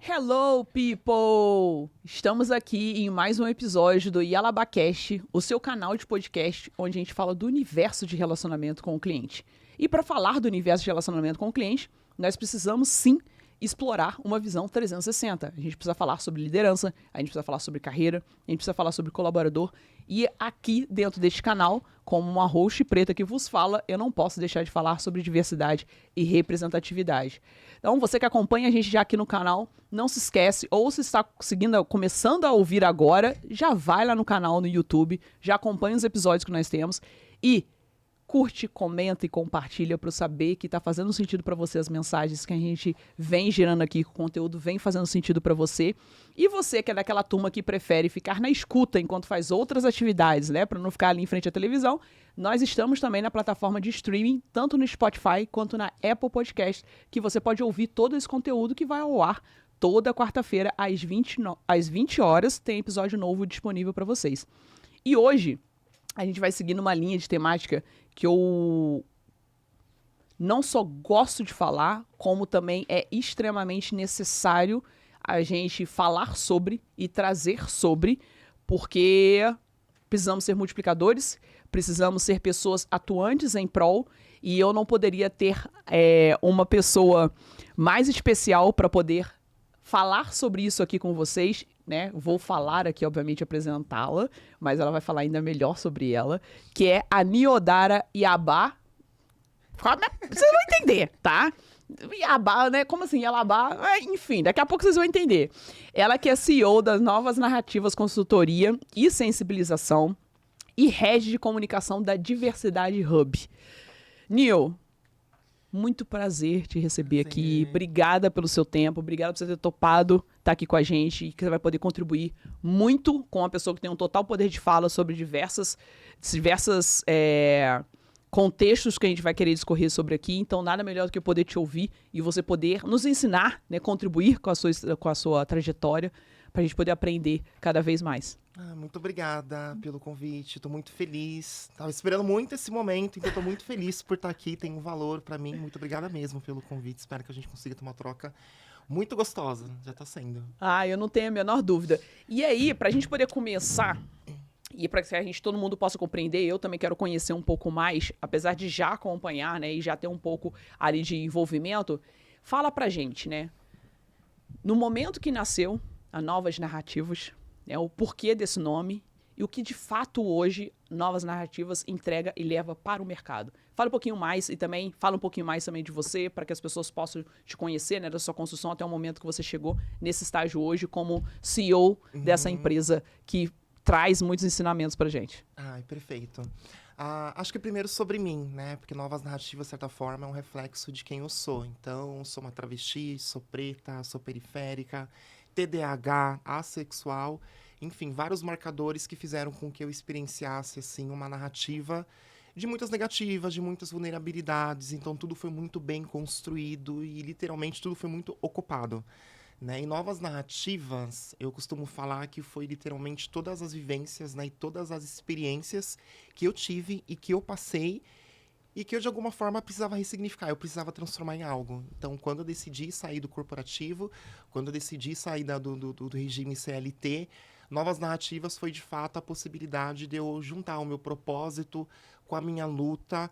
Hello, people! Estamos aqui em mais um episódio do YalabaCast, o seu canal de podcast onde a gente fala do universo de relacionamento com o cliente. E para falar do universo de relacionamento com o cliente, nós precisamos sim explorar uma visão 360. A gente precisa falar sobre liderança, a gente precisa falar sobre carreira, a gente precisa falar sobre colaborador. E aqui dentro deste canal, como uma host preta que vos fala, eu não posso deixar de falar sobre diversidade e representatividade. Então, você que acompanha a gente já aqui no canal, não se esquece, ou se está começando a ouvir agora, já vai lá no canal no YouTube, já acompanha os episódios que nós temos e curte, comenta e compartilha para eu saber que está fazendo sentido para você as mensagens que a gente vem gerando aqui, que o conteúdo vem fazendo sentido para você. E você que é daquela turma que prefere ficar na escuta enquanto faz outras atividades, né, para não ficar ali em frente à televisão, nós estamos também na plataforma de streaming, tanto no Spotify quanto na Apple Podcast, que você pode ouvir todo esse conteúdo que vai ao ar toda quarta-feira às 20 horas, tem episódio novo disponível para vocês. E hoje a gente vai seguir numa linha de temática que eu não só gosto de falar, como também é extremamente necessário a gente falar sobre e trazer sobre, porque precisamos ser multiplicadores, precisamos ser pessoas atuantes em prol, e eu não poderia ter uma pessoa mais especial para poder falar sobre isso aqui com vocês, né? Vou falar aqui, obviamente, apresentá-la, mas ela vai falar ainda melhor sobre ela, que é a Niodara Yabá. Vocês vão entender, tá? Yabá, né? Como assim? Yalabá? Enfim, daqui a pouco vocês vão entender. Ela que é CEO das Novas Narrativas Consultoria e Sensibilização e Head de Comunicação da Diversidade Hub. Nio, muito prazer te receber aqui. Obrigada pelo seu tempo. Obrigada por você ter topado estar aqui com a gente e que você vai poder contribuir muito com uma pessoa que tem um total poder de fala sobre diversas contextos que a gente vai querer discorrer sobre aqui. Então, nada melhor do que eu poder te ouvir e você poder nos ensinar, né, contribuir com a sua trajetória para a gente poder aprender cada vez mais. Muito obrigada pelo convite, estou muito feliz. Estava esperando muito esse momento, então estou muito feliz por estar aqui, tem um valor para mim. Muito obrigada mesmo pelo convite, espero que a gente consiga ter uma troca muito gostosa, já está sendo. Eu não tenho a menor dúvida. E aí, para a gente poder começar, e para que todo mundo possa compreender, eu também quero conhecer um pouco mais, apesar de já acompanhar, né, e já ter um pouco ali de envolvimento, fala pra gente, né, no momento que nasceu a Novas Narrativas, né, o porquê desse nome e o que de fato hoje Novas Narrativas entrega e leva para o mercado. Fala um pouquinho mais e também fala um pouquinho mais também de você, para que as pessoas possam te conhecer, né, da sua construção até o momento que você chegou nesse estágio hoje como CEO dessa empresa que traz muitos ensinamentos pra gente. Perfeito. Acho que primeiro sobre mim, né? Porque Novas Narrativas, de certa forma, é um reflexo de quem eu sou. Então, sou uma travesti, sou preta, sou periférica, TDAH, assexual, enfim, vários marcadores que fizeram com que eu experienciasse, assim, uma narrativa de muitas negativas, de muitas vulnerabilidades. Então, tudo foi muito bem construído e, literalmente, tudo foi muito ocupado. Né? Em Novas Narrativas, eu costumo falar que foi literalmente todas as vivências, né, e todas as experiências que eu tive e que eu passei e que eu, de alguma forma, precisava ressignificar, eu precisava transformar em algo. Então, quando eu decidi sair do corporativo, quando eu decidi sair do regime CLT, Novas Narrativas foi, de fato, a possibilidade de eu juntar o meu propósito com a minha luta,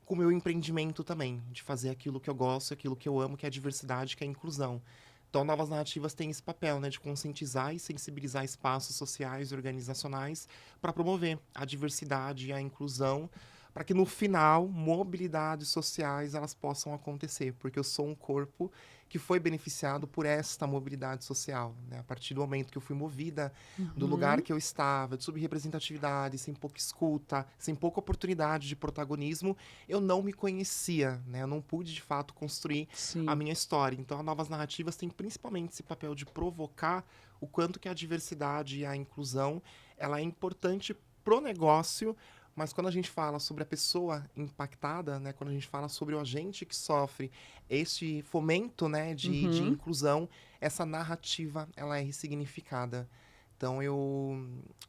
com o meu empreendimento também, de fazer aquilo que eu gosto, aquilo que eu amo, que é a diversidade, que é a inclusão. Então, Novas Narrativas têm esse papel, né, de conscientizar e sensibilizar espaços sociais e organizacionais para promover a diversidade e a inclusão, para que no final, mobilidades sociais elas possam acontecer, porque eu sou um corpo que foi beneficiado por esta mobilidade social, né? A partir do momento que eu fui movida do lugar que eu estava, de subrepresentatividade, sem pouca escuta, sem pouca oportunidade de protagonismo, eu não me conhecia, né? Eu não pude, de fato, construir a minha história. Então, as Novas Narrativas têm principalmente esse papel de provocar o quanto que a diversidade e a inclusão ela é importante pro negócio. Mas quando a gente fala sobre a pessoa impactada, né, quando a gente fala sobre o agente que sofre este fomento, né, de inclusão, essa narrativa ela é ressignificada. Então eu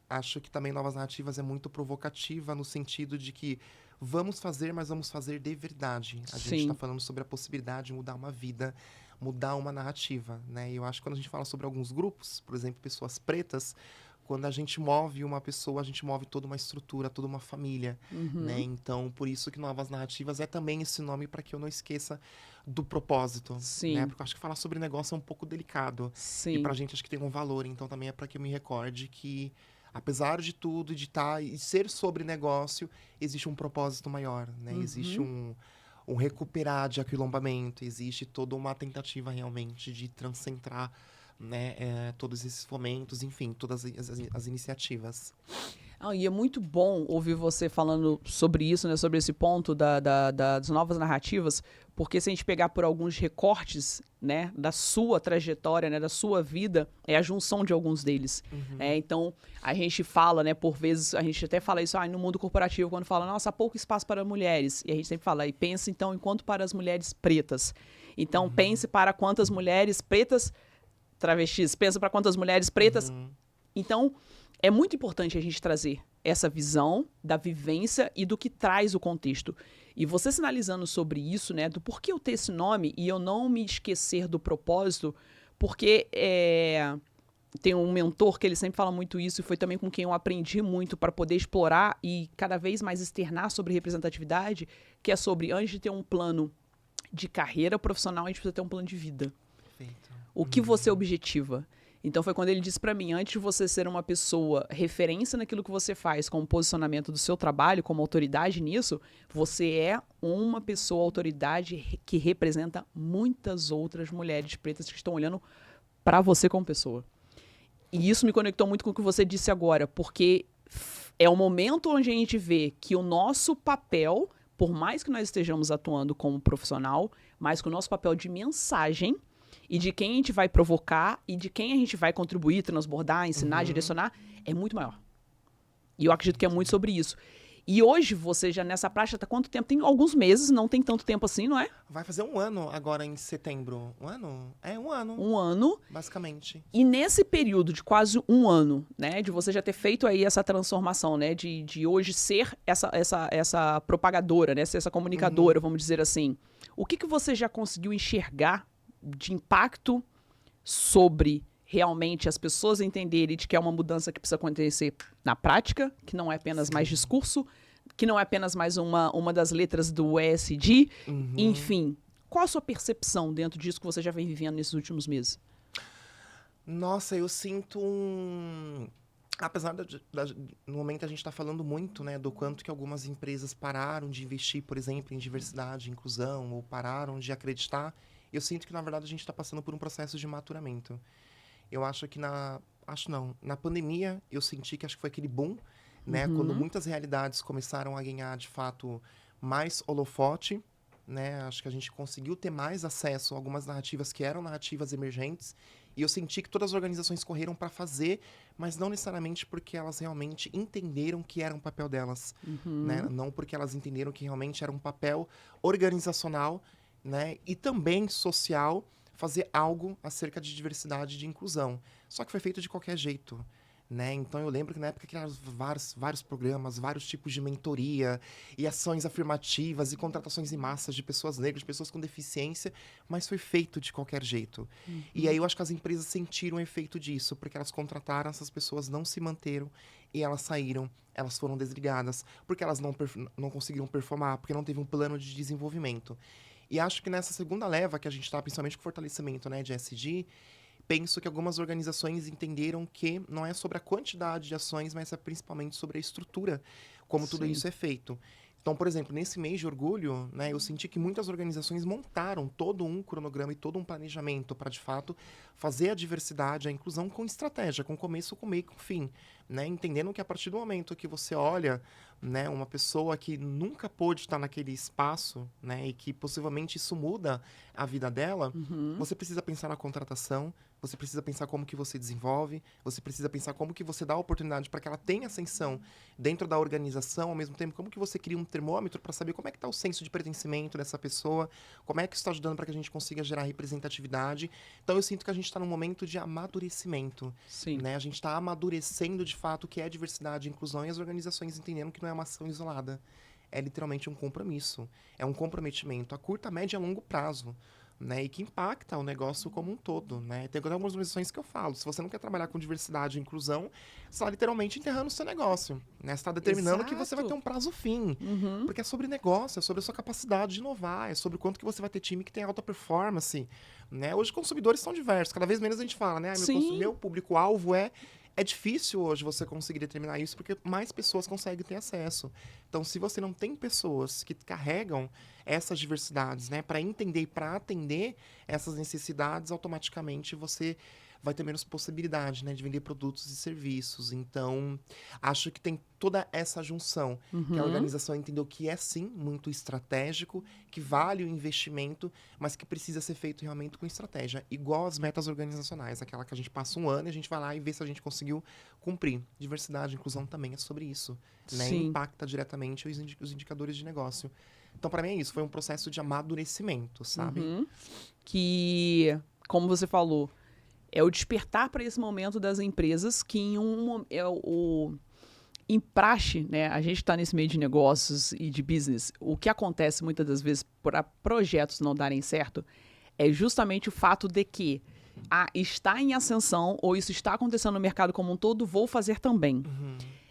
acho que também Novas Narrativas é muito provocativa no sentido de que vamos fazer, mas vamos fazer de verdade. A gente está falando sobre a possibilidade de mudar uma vida, mudar uma narrativa, né? E eu acho que quando a gente fala sobre alguns grupos, por exemplo, pessoas pretas, quando a gente move uma pessoa, a gente move toda uma estrutura, toda uma família, né? Então, por isso que Novas Narrativas é também esse nome para que eu não esqueça do propósito, né? Sim, Porque eu acho que falar sobre negócio é um pouco delicado. E sim. pra gente acho que tem um valor, então também é para que eu me recorde que apesar de tudo, de estar e ser sobre negócio, existe um propósito maior, né? Existe um recuperar de aquilombamento, existe toda uma tentativa realmente de transcentrar, né, todos esses fomentos, enfim, todas as iniciativas. Ah, e é muito bom ouvir você falando sobre isso, né, sobre esse ponto das novas narrativas, porque se a gente pegar por alguns recortes, né, da sua trajetória, né, da sua vida, é a junção de alguns deles. Então, a gente fala, né, por vezes, a gente até fala isso no mundo corporativo, quando fala, nossa, há pouco espaço para mulheres. E a gente sempre fala, e pensa, então, enquanto para as mulheres pretas. Então, pense para quantas mulheres pretas, travestis, pensa para quantas mulheres pretas. Então, é muito importante a gente trazer essa visão da vivência e do que traz o contexto. E você sinalizando sobre isso, né, do porquê eu ter esse nome e eu não me esquecer do propósito, porque tem um mentor que ele sempre fala muito isso e foi também com quem eu aprendi muito para poder explorar e cada vez mais externar sobre representatividade, que é sobre, antes de ter um plano de carreira profissional, a gente precisa ter um plano de vida. Perfeito. O que você objetiva? Então foi quando ele disse para mim, antes de você ser uma pessoa referência naquilo que você faz, como posicionamento do seu trabalho, como autoridade nisso, você é uma pessoa autoridade que representa muitas outras mulheres pretas que estão olhando para você como pessoa. E isso me conectou muito com o que você disse agora, porque é o momento onde a gente vê que o nosso papel, por mais que nós estejamos atuando como profissional, mas que o nosso papel de mensagem e de quem a gente vai provocar e de quem a gente vai contribuir, transbordar, ensinar, direcionar, é muito maior. E eu acredito que é muito sobre isso. E hoje, você já nessa prática, tá quanto tempo? Tem alguns meses, não tem tanto tempo assim, não é? Vai fazer um ano agora em setembro. Um ano? É, um ano. Um ano. Basicamente. E nesse período de quase um ano, né, de você já ter feito aí essa transformação, né, de hoje ser essa propagadora, né, ser essa comunicadora, vamos dizer assim, o que você já conseguiu enxergar de impacto sobre realmente as pessoas entenderem de que é uma mudança que precisa acontecer na prática, que não é apenas mais discurso, que não é apenas mais uma das letras do ESG, enfim. Qual a sua percepção dentro disso que você já vem vivendo nesses últimos meses? Nossa, eu sinto apesar no momento a gente está falando muito, né, do quanto que algumas empresas pararam de investir, por exemplo, em diversidade e inclusão, ou pararam de acreditar, eu sinto que, na verdade, a gente está passando por um processo de maturamento. Eu acho que na pandemia, eu senti que acho que foi aquele boom, né, quando muitas realidades começaram a ganhar, de fato, mais holofote, né, acho que a gente conseguiu ter mais acesso a algumas narrativas que eram narrativas emergentes, e eu senti que todas as organizações correram para fazer, mas não necessariamente porque elas realmente entenderam que era um papel delas, né, não porque elas entenderam que realmente era um papel organizacional, né, e também social, fazer algo acerca de diversidade e de inclusão. Só que foi feito de qualquer jeito, né? Então eu lembro que na época criaram vários programas, vários tipos de mentoria e ações afirmativas e contratações em massas de pessoas negras, de pessoas com deficiência, mas foi feito de qualquer jeito. E aí eu acho que as empresas sentiram o efeito disso, porque elas contrataram, essas pessoas não se manteram e elas saíram, elas foram desligadas, porque elas não conseguiram performar, porque não teve um plano de desenvolvimento. E acho que nessa segunda leva que a gente está, principalmente com o fortalecimento, né, de ESG, penso que algumas organizações entenderam que não é sobre a quantidade de ações, mas é principalmente sobre a estrutura, como tudo Sim. isso é feito. Então, por exemplo, nesse mês de orgulho, né, eu senti que muitas organizações montaram todo um cronograma e todo um planejamento para, de fato, fazer a diversidade, a inclusão com estratégia, com começo, com meio e com fim. Né? Entendendo que a partir do momento que você olha, né, uma pessoa que nunca pôde estar naquele espaço, né, e que possivelmente isso muda a vida dela, você precisa pensar na contratação, você precisa pensar como que você desenvolve, você precisa pensar como que você dá a oportunidade para que ela tenha ascensão dentro da organização, ao mesmo tempo como que você cria um termômetro para saber como é que está o senso de pertencimento dessa pessoa, como é que isso está ajudando para que a gente consiga gerar representatividade. Então eu sinto que a gente está num momento de amadurecimento. Sim. Né? A gente está amadurecendo de fato o que é diversidade e inclusão e as organizações entendendo que não é uma ação isolada. É literalmente um compromisso. É um comprometimento a curto, a médio e a longo prazo. né, e que impacta o negócio como um todo, né? Tem algumas organizações que eu falo, se você não quer trabalhar com diversidade e inclusão, você está literalmente enterrando o seu negócio, né? Você está determinando que você vai ter um prazo fim, porque é sobre negócio, é sobre a sua capacidade de inovar, é sobre quanto que você vai ter time que tem alta performance, né? Hoje consumidores são diversos, cada vez menos a gente fala, né? Meu público-alvo é difícil hoje você conseguir determinar isso, porque mais pessoas conseguem ter acesso. Então, se você não tem pessoas que carregam essas diversidades, né, para entender e para atender essas necessidades, automaticamente você vai ter menos possibilidade, né, de vender produtos e serviços. Então, acho que tem toda essa junção, que a organização entendeu que é, sim, muito estratégico, que vale o investimento, mas que precisa ser feito realmente com estratégia. Igual as metas organizacionais, aquela que a gente passa um ano e a gente vai lá e vê se a gente conseguiu cumprir. Diversidade e inclusão também é sobre isso, né? Impacta diretamente os indicadores de negócio. Então, para mim é isso, foi um processo de amadurecimento, sabe? Que, como você falou, é o despertar para esse momento das empresas que em praxe, né, a gente está nesse meio de negócios e de business, o que acontece muitas das vezes para projetos não darem certo é justamente o fato de que está em ascensão ou isso está acontecendo no mercado como um todo, vou fazer também.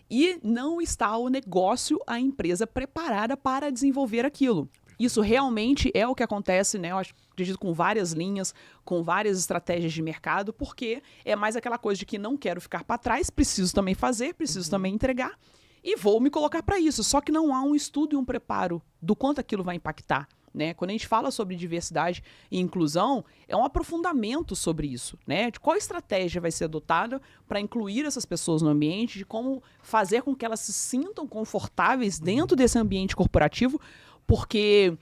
E não está o negócio, a empresa preparada para desenvolver aquilo. Isso realmente é o que acontece, né? Eu acredito com várias linhas, com várias estratégias de mercado, porque é mais aquela coisa de que não quero ficar para trás, preciso também fazer, preciso também entregar e vou me colocar para isso. Só que não há um estudo e um preparo do quanto aquilo vai impactar, né? Quando a gente fala sobre diversidade e inclusão, é um aprofundamento sobre isso, né? De qual estratégia vai ser adotada para incluir essas pessoas no ambiente, de como fazer com que elas se sintam confortáveis dentro desse ambiente corporativo, porque...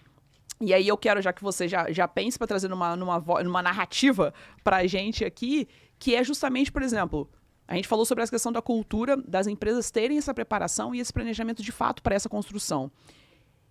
E aí eu quero, já que você já pense para trazer numa narrativa para a gente aqui, que é justamente, por exemplo, a gente falou sobre essa questão da cultura, das empresas terem essa preparação e esse planejamento de fato para essa construção.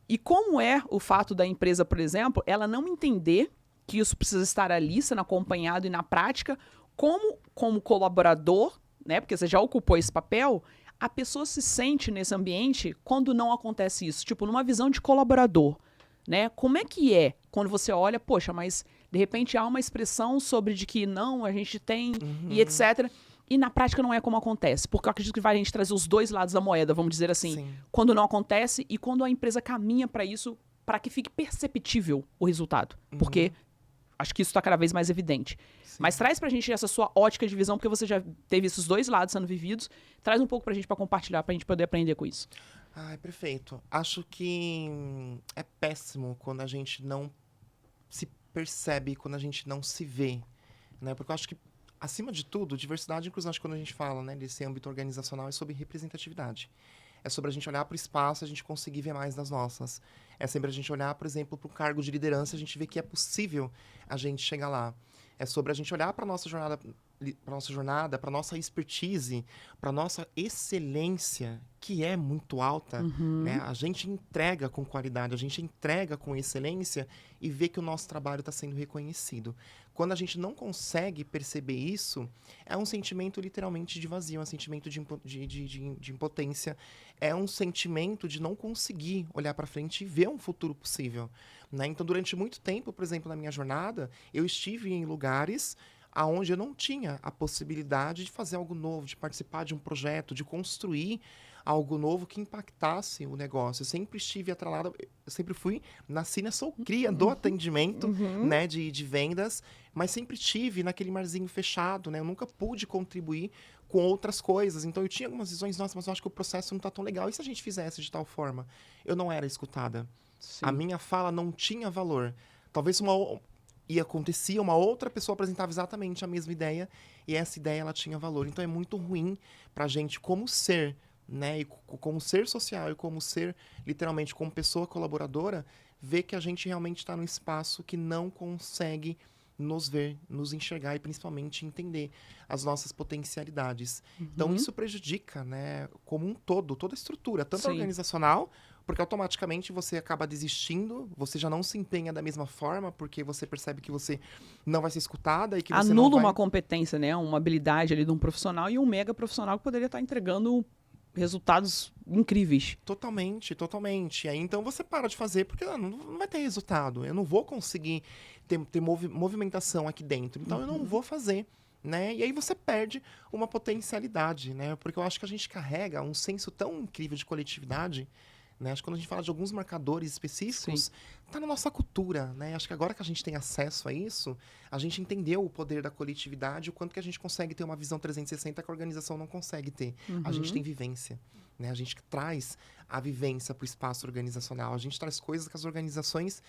E como é o fato da empresa, por exemplo, ela não entender que isso precisa estar ali, sendo acompanhado e na prática, como colaborador, né, porque você já ocupou esse papel, a pessoa se sente nesse ambiente quando não acontece isso, tipo, numa visão de colaborador, né? Como é que é quando você olha, poxa, mas de repente há uma expressão sobre de que não, a gente tem e etc., e na prática não é como acontece, porque eu acredito que vai a gente trazer os dois lados da moeda, vamos dizer assim, quando não acontece e quando a empresa caminha para isso, para que fique perceptível o resultado, porque acho que isso está cada vez mais evidente. Mas traz pra gente essa sua ótica de visão, porque você já teve esses dois lados sendo vividos, traz um pouco pra gente para compartilhar, pra gente poder aprender com isso. Perfeito. Acho que é péssimo quando a gente não se percebe, quando a gente não se vê, né? Porque eu acho que, acima de tudo, diversidade e inclusão, acho que quando a gente fala, né, desse âmbito organizacional, é sobre representatividade. É sobre a gente olhar para o espaço e a gente conseguir ver mais das nossas. É sempre a gente olhar, por exemplo, para o cargo de liderança e a gente ver que é possível a gente chegar lá. É sobre a gente olhar para a nossa jornada, para a nossa expertise, para a nossa excelência, que é muito alta. Né? A gente entrega com qualidade, a gente entrega com excelência e vê que o nosso trabalho está sendo reconhecido. Quando a gente não consegue perceber isso, é um sentimento literalmente de vazio, é um sentimento de impotência, é um sentimento de não conseguir olhar para frente e ver um futuro possível. Né? Então, durante muito tempo, por exemplo, na minha jornada, eu estive em lugares onde eu não tinha a possibilidade de fazer algo novo, de participar de um projeto, de construir algo novo que impactasse o negócio. Eu sempre estive atrelada, eu sempre nasci nessa cria do atendimento, né, de vendas, mas sempre estive naquele marzinho fechado, né? Eu nunca pude contribuir com outras coisas. Então eu tinha algumas visões, nossa, mas eu acho que o processo não está tão legal. E se a gente fizesse de tal forma? Eu não era escutada. Sim. A minha fala não tinha valor. Talvez acontecia, uma outra pessoa apresentava exatamente a mesma ideia e essa ideia ela tinha valor. Então é muito ruim pra gente como ser, né, e como ser social e como ser, literalmente, como pessoa colaboradora, ver que a gente realmente está num espaço que não consegue nos ver, nos enxergar e principalmente entender as nossas potencialidades. Então isso prejudica, né, como um todo, toda a estrutura, tanto organizacional, porque automaticamente você acaba desistindo, você já não se empenha da mesma forma, porque você percebe que você não vai ser escutada e que você anula uma competência, né, uma habilidade ali de um profissional e um mega profissional que poderia estar entregando resultados incríveis. Totalmente, totalmente. Aí então você para de fazer porque não vai ter resultado. Eu não vou conseguir ter movimentação aqui dentro. Então eu não vou fazer, né? E aí você perde uma potencialidade, né? Porque eu acho que a gente carrega um senso tão incrível de coletividade, né? Acho que quando a gente fala de alguns marcadores específicos, tá na nossa cultura, né? Acho que agora que a gente tem acesso a isso, a gente entendeu o poder da coletividade, o quanto que a gente consegue ter uma visão 360 que a organização não consegue ter. A gente tem vivência, né? A gente traz a vivência para o espaço organizacional. A gente traz coisas que as organizações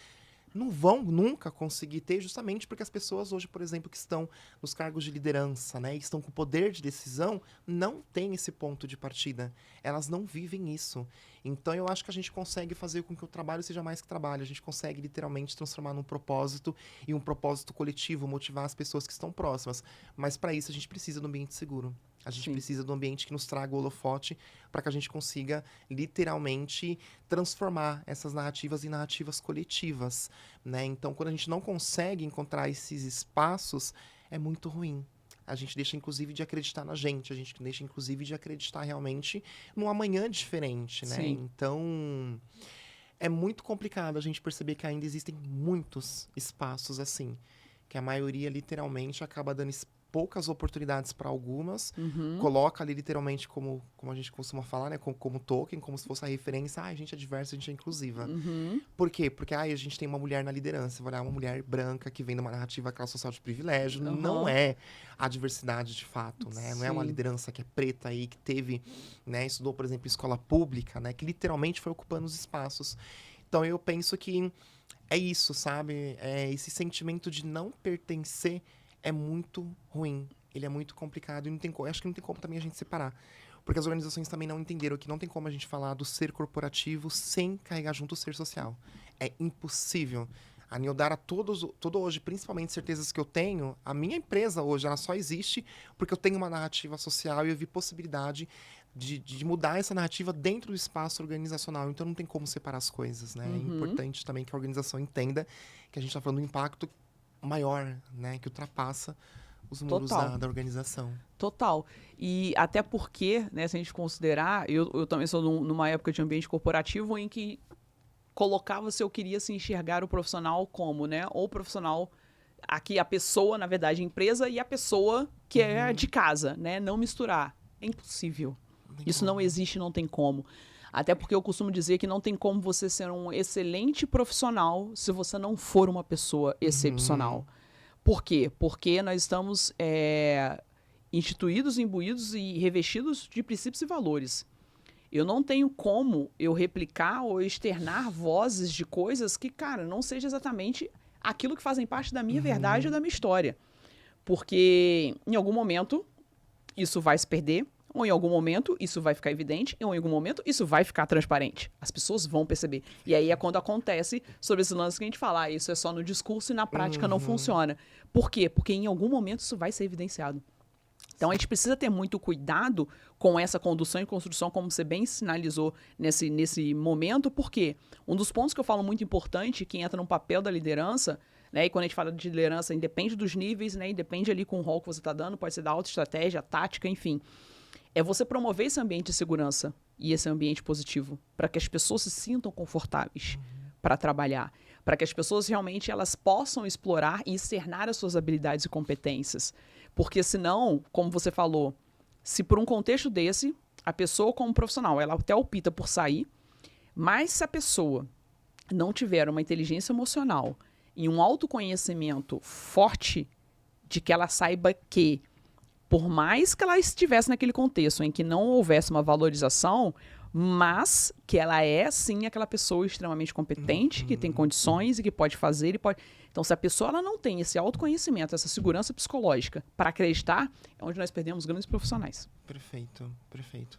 não vão nunca conseguir ter, justamente porque as pessoas hoje, por exemplo, que estão nos cargos de liderança, né, e estão com poder de decisão, não têm esse ponto de partida. Elas não vivem isso. Então, eu acho que a gente consegue fazer com que o trabalho seja mais que trabalho. A gente consegue, literalmente, transformar num propósito, e um propósito coletivo, motivar as pessoas que estão próximas. Mas, para isso, a gente precisa de um ambiente seguro. A gente precisa de um ambiente que nos traga o holofote para que a gente consiga, literalmente, transformar essas narrativas em narrativas coletivas, né? Então, quando a gente não consegue encontrar esses espaços, é muito ruim. A gente deixa, inclusive, de acreditar na gente. A gente deixa, inclusive, de acreditar realmente num amanhã diferente, né? Sim. Então, é muito complicado a gente perceber que ainda existem muitos espaços assim, que a maioria, literalmente, acaba dando poucas oportunidades para algumas, coloca ali literalmente como a gente costuma falar, né, como token, como se fosse a referência, a gente é diversa, a gente é inclusiva. Por quê? Porque a gente tem uma mulher na liderança, vou olhar uma mulher branca que vem de uma narrativa classe social de privilégio, não é a diversidade de fato, né? Não é uma liderança que é preta aí, que teve, né, estudou, por exemplo, em escola pública, né, que literalmente foi ocupando os espaços. Então eu penso que é isso, sabe? É esse sentimento de não pertencer é muito ruim, ele é muito complicado e não tem acho que não tem como também a gente separar. Porque as organizações também não entenderam que não tem como a gente falar do ser corporativo sem carregar junto o ser social. É impossível. A Niodara, todo hoje, principalmente certezas que eu tenho, a minha empresa hoje, ela só existe porque eu tenho uma narrativa social e eu vi possibilidade de mudar essa narrativa dentro do espaço organizacional. Então não tem como separar as coisas, né? É importante também que a organização entenda que a gente está falando do impacto maior, né, que ultrapassa os muros da organização. Total. E até porque, né, se a gente considerar, eu também sou numa época de ambiente corporativo em que colocava se eu queria se enxergar o profissional como, né, ou o profissional, aqui a pessoa, na verdade, a empresa, e a pessoa que é de casa, né, não misturar. É impossível. Isso não existe, não tem como. Até porque eu costumo dizer que não tem como você ser um excelente profissional se você não for uma pessoa excepcional. Por quê? Porque nós estamos instituídos, imbuídos e revestidos de princípios e valores. Eu não tenho como eu replicar ou externar vozes de coisas que, cara, não seja exatamente aquilo que fazem parte da minha verdade ou da minha história. Porque em algum momento isso vai se perder, ou em algum momento isso vai ficar evidente, ou em algum momento isso vai ficar transparente. As pessoas vão perceber. E aí é quando acontece sobre esse lance que a gente fala, isso é só no discurso e na prática não funciona. Por quê? Porque em algum momento isso vai ser evidenciado. Então a gente precisa ter muito cuidado com essa condução e construção, como você bem sinalizou nesse momento, porque um dos pontos que eu falo muito importante, que entra no papel da liderança, né, e quando a gente fala de liderança, independe dos níveis, né, independe ali com o rol que você está dando, pode ser da autoestratégia, tática, enfim, é você promover esse ambiente de segurança e esse ambiente positivo, para que as pessoas se sintam confortáveis para trabalhar, para que as pessoas realmente elas possam explorar e externar as suas habilidades e competências. Porque senão, como você falou, se por um contexto desse, a pessoa como profissional, ela até opta por sair, mas se a pessoa não tiver uma inteligência emocional e um autoconhecimento forte de que ela saiba que, por mais que ela estivesse naquele contexto em que não houvesse uma valorização, mas que ela é, sim, aquela pessoa extremamente competente, que tem condições e que pode fazer e pode... Então, se a pessoa ela não tem esse autoconhecimento, essa segurança psicológica para acreditar, é onde nós perdemos grandes profissionais. Perfeito, perfeito.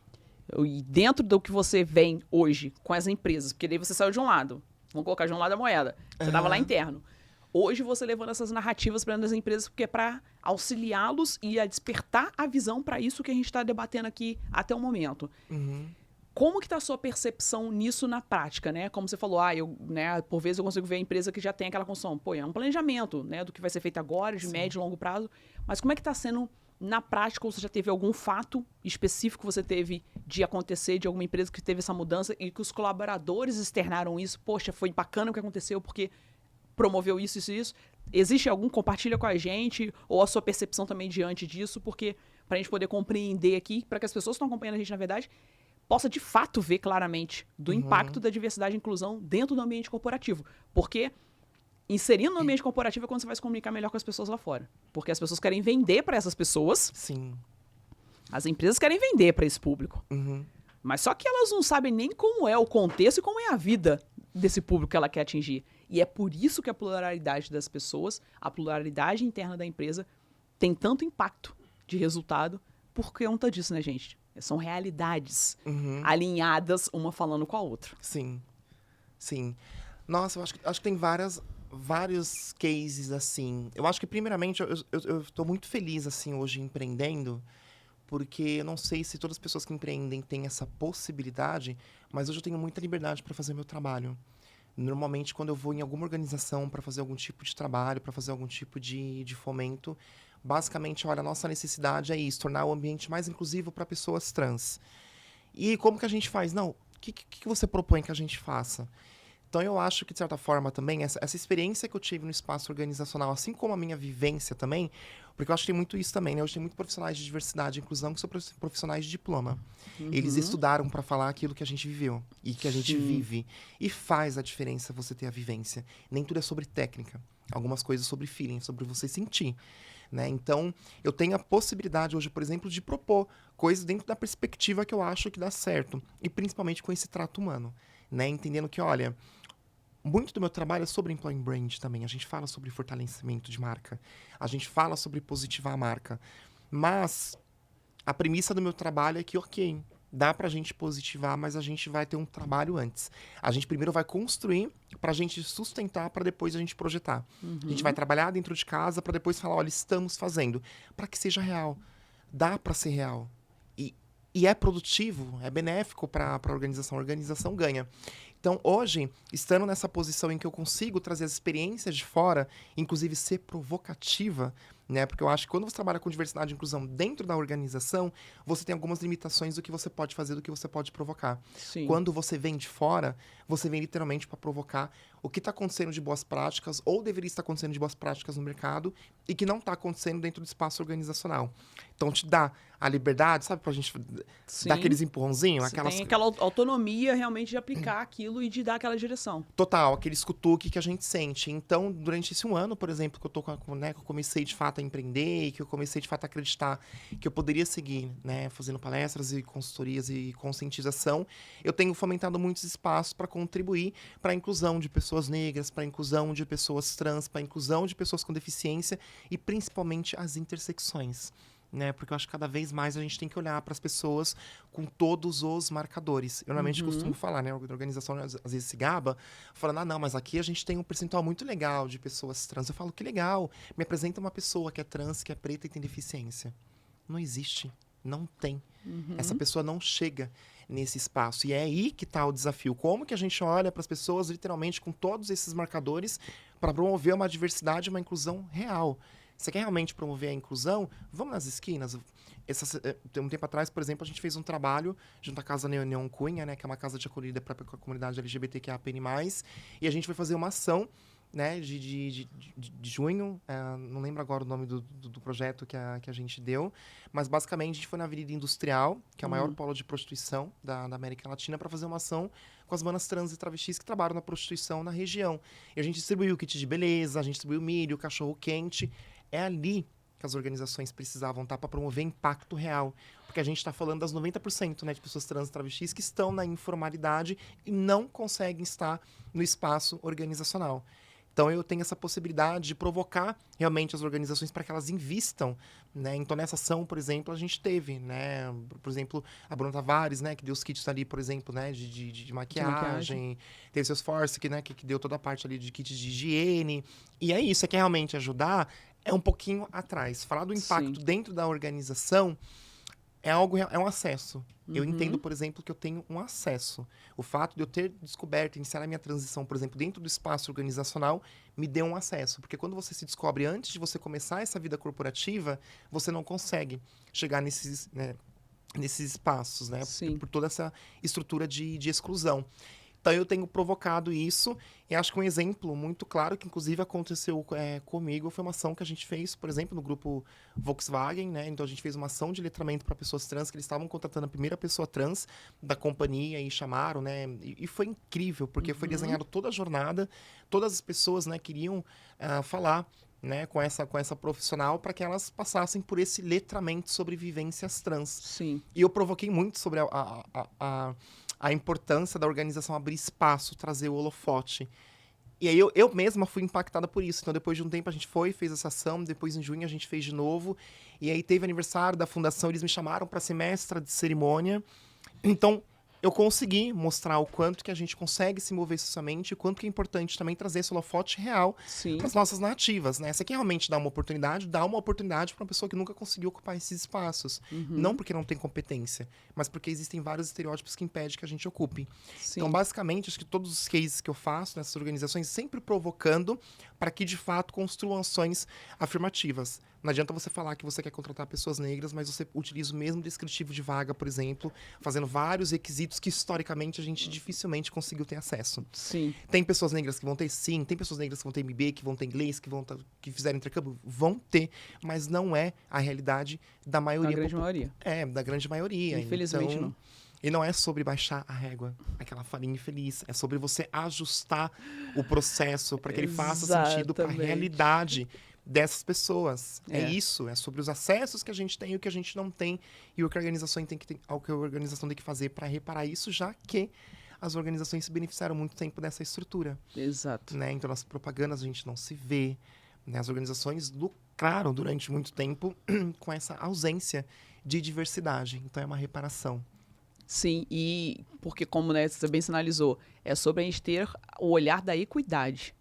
E dentro do que você vem hoje com as empresas, porque daí você saiu de um lado, vamos colocar de um lado a moeda, você estava lá interno. Hoje você levando essas narrativas para dentro das empresas, porque é para auxiliá-los e a despertar a visão para isso que a gente está debatendo aqui até o momento. Como que está a sua percepção nisso na prática, né? Como você falou, por vezes eu consigo ver a empresa que já tem aquela construção. Pô, é um planejamento, né, do que vai ser feito agora, de médio e longo prazo. Mas como é que está sendo na prática, ou você já teve algum fato específico que você teve de acontecer, de alguma empresa que teve essa mudança e que os colaboradores externaram isso? Poxa, foi bacana o que aconteceu porque promoveu isso, isso e isso. Existe algum? Compartilha com a gente, ou a sua percepção também diante disso, porque para a gente poder compreender aqui, para que as pessoas que estão acompanhando a gente, na verdade, possa de fato ver claramente do impacto da diversidade e inclusão dentro do ambiente corporativo. Porque inserindo no ambiente corporativo é quando você vai se comunicar melhor com as pessoas lá fora. Porque as pessoas querem vender para essas pessoas. Sim. As empresas querem vender para esse público. Mas só que elas não sabem nem como é o contexto e como é a vida desse público que ela quer atingir. E é por isso que a pluralidade das pessoas, a pluralidade interna da empresa, tem tanto impacto de resultado por conta disso, né, gente? São realidades alinhadas, uma falando com a outra. Sim. Sim. Nossa, eu acho que tem vários cases, assim. Eu acho que, primeiramente, eu tô muito feliz, assim, hoje empreendendo, porque eu não sei se todas as pessoas que empreendem têm essa possibilidade, mas hoje eu tenho muita liberdade para fazer meu trabalho. Normalmente, quando eu vou em alguma organização para fazer algum tipo de trabalho, para fazer algum tipo de fomento, basicamente, olha, a nossa necessidade é isso, tornar o ambiente mais inclusivo para pessoas trans. E como que a gente faz? Não, o que você propõe que a gente faça? Então, eu acho que, de certa forma, também, essa experiência que eu tive no espaço organizacional, assim como a minha vivência também, porque eu acho que tem muito isso também, né? Hoje tem muitos profissionais de diversidade e inclusão que são profissionais de diploma. Eles estudaram para falar aquilo que a gente viveu e que a gente vive. E faz a diferença você ter a vivência. Nem tudo é sobre técnica. Algumas coisas sobre feeling, sobre você sentir. Né? Então, eu tenho a possibilidade hoje, por exemplo, de propor coisas dentro da perspectiva que eu acho que dá certo. E principalmente com esse trato humano. Né? Entendendo que, olha, muito do meu trabalho é sobre employee brand também. A gente fala sobre fortalecimento de marca. A gente fala sobre positivar a marca. Mas a premissa do meu trabalho é que, ok, dá pra gente positivar, mas a gente vai ter um trabalho antes. A gente primeiro vai construir pra gente sustentar, pra depois a gente projetar. A gente vai trabalhar dentro de casa pra depois falar, olha, estamos fazendo. Pra que seja real. Dá pra ser real. E é produtivo, é benéfico para a organização. A organização ganha. Então, hoje, estando nessa posição em que eu consigo trazer as experiências de fora, inclusive ser provocativa, né? Porque eu acho que quando você trabalha com diversidade e inclusão dentro da organização, você tem algumas limitações do que você pode fazer, do que você pode provocar. Sim. Quando você vem de fora, você vem literalmente para provocar o que está acontecendo de boas práticas ou deveria estar acontecendo de boas práticas no mercado e que não está acontecendo dentro do espaço organizacional. Então, te dá a liberdade, sabe? Pra gente dar aqueles empurrãozinhos. Tem aquela autonomia realmente de aplicar aquilo e de dar aquela direção. Total, aquele escutuque que a gente sente. Então, durante esse um ano, por exemplo, que eu tô que eu comecei de fato a empreender, que eu comecei de fato a acreditar que eu poderia seguir, né, fazendo palestras e consultorias e conscientização, eu tenho fomentado muitos espaços para contribuir para a inclusão de pessoas negras, para a inclusão de pessoas trans, para a inclusão de pessoas com deficiência e principalmente as intersecções. Né? Porque eu acho que cada vez mais a gente tem que olhar para as pessoas com todos os marcadores. Eu normalmente costumo falar, né? A organização às vezes se gaba, falando, não, mas aqui a gente tem um percentual muito legal de pessoas trans. Eu falo, que legal, me apresenta uma pessoa que é trans, que é preta e tem deficiência. Não existe, não tem. Essa pessoa não chega nesse espaço. E é aí que está o desafio. Como que a gente olha para as pessoas literalmente com todos esses marcadores para promover uma diversidade e uma inclusão real? Você quer realmente promover a inclusão? Vamos nas esquinas. Um tempo atrás, por exemplo, a gente fez um trabalho junto à Casa Neon Cunha, né, que é uma casa de acolhida para a comunidade LGBTQIAPN+, e a gente foi fazer uma ação, né, de junho, não lembro agora o nome do projeto que a gente deu, mas basicamente a gente foi na Avenida Industrial, que é o maior polo de prostituição da América Latina, para fazer uma ação com as manas trans e travestis que trabalham na prostituição na região. E a gente distribuiu kit de beleza, a gente distribuiu milho, cachorro quente. É ali que as organizações precisavam estar para promover impacto real. Porque a gente está falando das 90%, né, de pessoas trans e travestis que estão na informalidade e não conseguem estar no espaço organizacional. Então, eu tenho essa possibilidade de provocar realmente as organizações para que elas invistam, né? Então, nessa ação, por exemplo, a gente teve, né? Por exemplo, a Bruna Tavares, né? Que deu os kits ali, por exemplo, né? De maquiagem. Teve o Salesforce, que deu toda a parte ali de kits de higiene. E é isso, é que realmente ajudar é um pouquinho atrás. Falar do impacto dentro da organização é um acesso. Eu entendo, por exemplo, que eu tenho um acesso. O fato de eu ter descoberto, iniciar a minha transição, por exemplo, dentro do espaço organizacional, me deu um acesso. Porque quando você se descobre antes de você começar essa vida corporativa, você não consegue chegar nesses, né, nesses espaços, né? Sim. Por toda essa estrutura de exclusão. Então, eu tenho provocado isso, e acho que um exemplo muito claro, que inclusive aconteceu comigo, foi uma ação que a gente fez, por exemplo, no grupo Volkswagen, né? Então, a gente fez uma ação de letramento para pessoas trans, que eles estavam contratando a primeira pessoa trans da companhia e chamaram, né? E foi incrível, porque foi desenhado toda a jornada, todas as pessoas, né, queriam falar, né, com essa profissional para que elas passassem por esse letramento sobre vivências trans. Sim. E eu provoquei muito sobre a importância da organização abrir espaço, trazer o holofote. E aí eu mesma fui impactada por isso. Então, depois de um tempo, a gente fez essa ação. Depois, em junho, a gente fez de novo. E aí teve aniversário da fundação, eles me chamaram para ser mestra de cerimônia. Então, eu consegui mostrar o quanto que a gente consegue se mover socialmente, o quanto que é importante também trazer esse holofote real Sim. para as nossas narrativas, né? Você quer realmente dar uma oportunidade para uma pessoa que nunca conseguiu ocupar esses espaços. Não porque não tem competência, mas porque existem vários estereótipos que impedem que a gente ocupe. Sim. Então, basicamente, acho que todos os cases que eu faço nessas organizações, sempre provocando para que, de fato, construam ações afirmativas. Não adianta você falar que você quer contratar pessoas negras, mas você utiliza o mesmo descritivo de vaga, por exemplo, fazendo vários requisitos que, historicamente, a gente dificilmente conseguiu ter acesso. Sim. Tem pessoas negras que vão ter, sim. Tem pessoas negras que vão ter MBA, que vão ter inglês, que fizeram intercâmbio. Vão ter, mas não é a realidade da maioria. Da grande maioria. Da grande maioria. Infelizmente, então, não. E não é sobre baixar a régua, aquela farinha infeliz. É sobre você ajustar o processo para que ele faça sentido para a Exatamente. realidade dessas pessoas. É. É isso, é sobre os acessos que a gente tem e o que a gente não tem, e o que a organização tem que fazer para reparar isso, já que as organizações se beneficiaram muito tempo dessa estrutura. Exato. Né? Então, nas propagandas a gente não se vê. Né? As organizações lucraram durante muito tempo com essa ausência de diversidade. Então, é uma reparação. Sim, e porque, como, né, você bem sinalizou, é sobre a gente ter o olhar da equidade.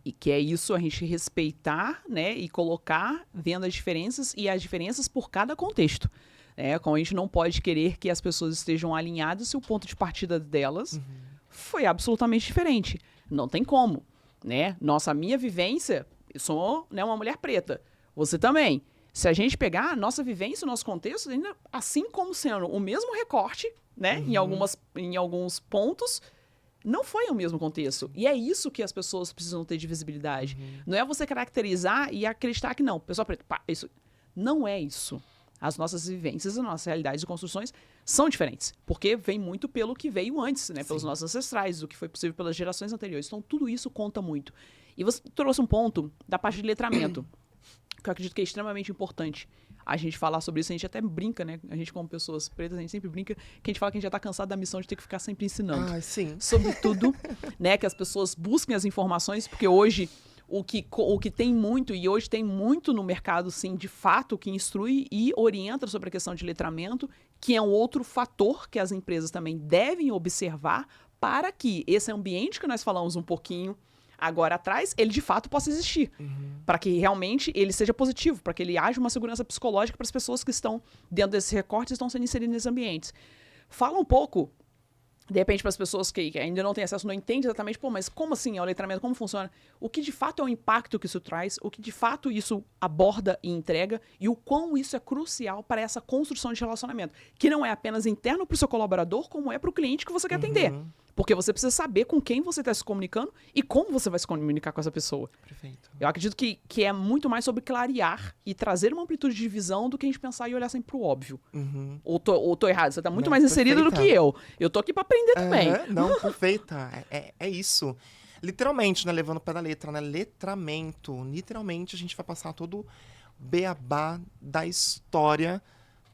E que é isso, a gente respeitar, né, e colocar, vendo as diferenças e as diferenças por cada contexto. Como a gente não pode querer que as pessoas estejam alinhadas se o ponto de partida delas foi absolutamente diferente. Não tem como, né? A minha vivência, eu sou, né, uma mulher preta. Você também. Se a gente pegar a nossa vivência, o nosso contexto, ainda, assim como sendo o mesmo recorte, né, em alguns pontos, não foi o mesmo contexto. E é isso que as pessoas precisam ter de visibilidade. Não é você caracterizar e acreditar que não, pessoa preta, pá, isso. Não é isso. As nossas vivências, as nossas realidades e construções são diferentes. Porque vem muito pelo que veio antes, né? Pelos nossos ancestrais, do que foi possível pelas gerações anteriores. Então, tudo isso conta muito. E você trouxe um ponto da parte de letramento, que eu acredito que é extremamente importante a gente falar sobre isso. A gente até brinca, né? A gente, como pessoas pretas, a gente sempre brinca que a gente fala que a gente já tá cansado da missão de ter que ficar sempre ensinando. Ah, sim. Sobretudo, né? Que as pessoas busquem as informações, porque hoje o que tem muito, e hoje tem muito no mercado, sim, de fato, que instrui e orienta sobre a questão de letramento, que é um outro fator que as empresas também devem observar para que esse ambiente que nós falamos um pouquinho agora atrás, ele de fato possa existir. Para que realmente ele seja positivo, para que ele haja uma segurança psicológica para as pessoas que estão dentro desses recortes e estão sendo inseridas nesses ambientes. Fala um pouco, de repente, para as pessoas que ainda não têm acesso, não entendem exatamente, pô, mas como assim é o letramento, como funciona? O que de fato é o impacto que isso traz, o que de fato isso aborda e entrega, e o quão isso é crucial para essa construção de relacionamento, que não é apenas interno para o seu colaborador, como é para o cliente que você quer atender. Porque você precisa saber com quem você está se comunicando e como você vai se comunicar com essa pessoa. Perfeito. Eu acredito que é muito mais sobre clarear e trazer uma amplitude de visão do que a gente pensar e olhar sempre pro óbvio. Ou tô errado, você tá muito Não, mais inserido do que perfeita. eu. Eu tô aqui para aprender também. Não, perfeita. É isso. Literalmente, né? Levando o pé da letra, né? Letramento. Literalmente, a gente vai passar todo o beabá da história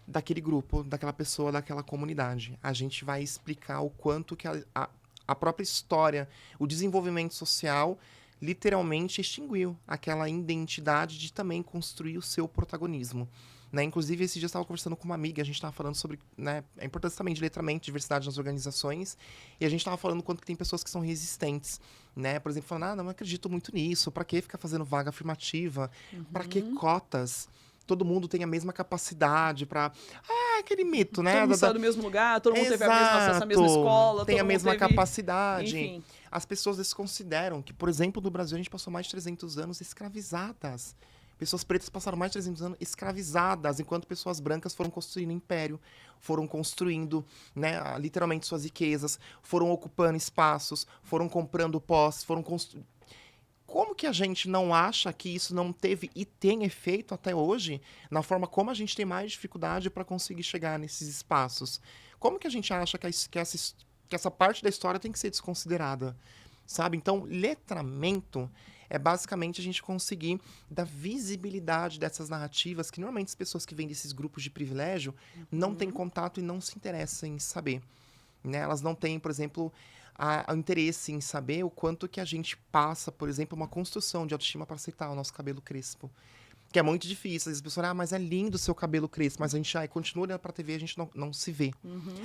daquele grupo, daquela pessoa, daquela comunidade. A gente vai explicar o quanto que a própria história, o desenvolvimento social, literalmente extinguiu aquela identidade de também construir o seu protagonismo. Né? Inclusive, esse dia eu estava conversando com uma amiga, a gente estava falando sobre, né, a importância também de letramento, diversidade nas organizações, e a gente estava falando quanto que tem pessoas que são resistentes, né? Por exemplo, falando, não acredito muito nisso, para que ficar fazendo vaga afirmativa? Para que cotas? Todo mundo tem a mesma capacidade para... aquele mito, né? Todo mundo saiu do mesmo lugar, todo mundo teve acesso à mesma escola. Tem todo a mundo mesma teve... capacidade. Enfim. As pessoas desconsideram que, por exemplo, no Brasil a gente passou mais de 300 anos escravizadas. Pessoas pretas passaram mais de 300 anos escravizadas, enquanto pessoas brancas foram construindo império, foram construindo, né, literalmente suas riquezas, foram ocupando espaços, foram comprando posses, foram construindo. Como que a gente não acha que isso não teve e tem efeito até hoje na forma como a gente tem mais dificuldade para conseguir chegar nesses espaços? Como que a gente acha que essa parte da história tem que ser desconsiderada? Sabe? Então, letramento é basicamente a gente conseguir dar visibilidade dessas narrativas que normalmente as pessoas que vêm desses grupos de privilégio não têm contato e não se interessam em saber. Né? Elas não têm, por exemplo, o interesse em saber o quanto que a gente passa, por exemplo, uma construção de autoestima para aceitar o nosso cabelo crespo. Que é muito difícil. As pessoas falam, mas é lindo o seu cabelo crespo. Mas a gente continua olhando para a TV e a gente não se vê.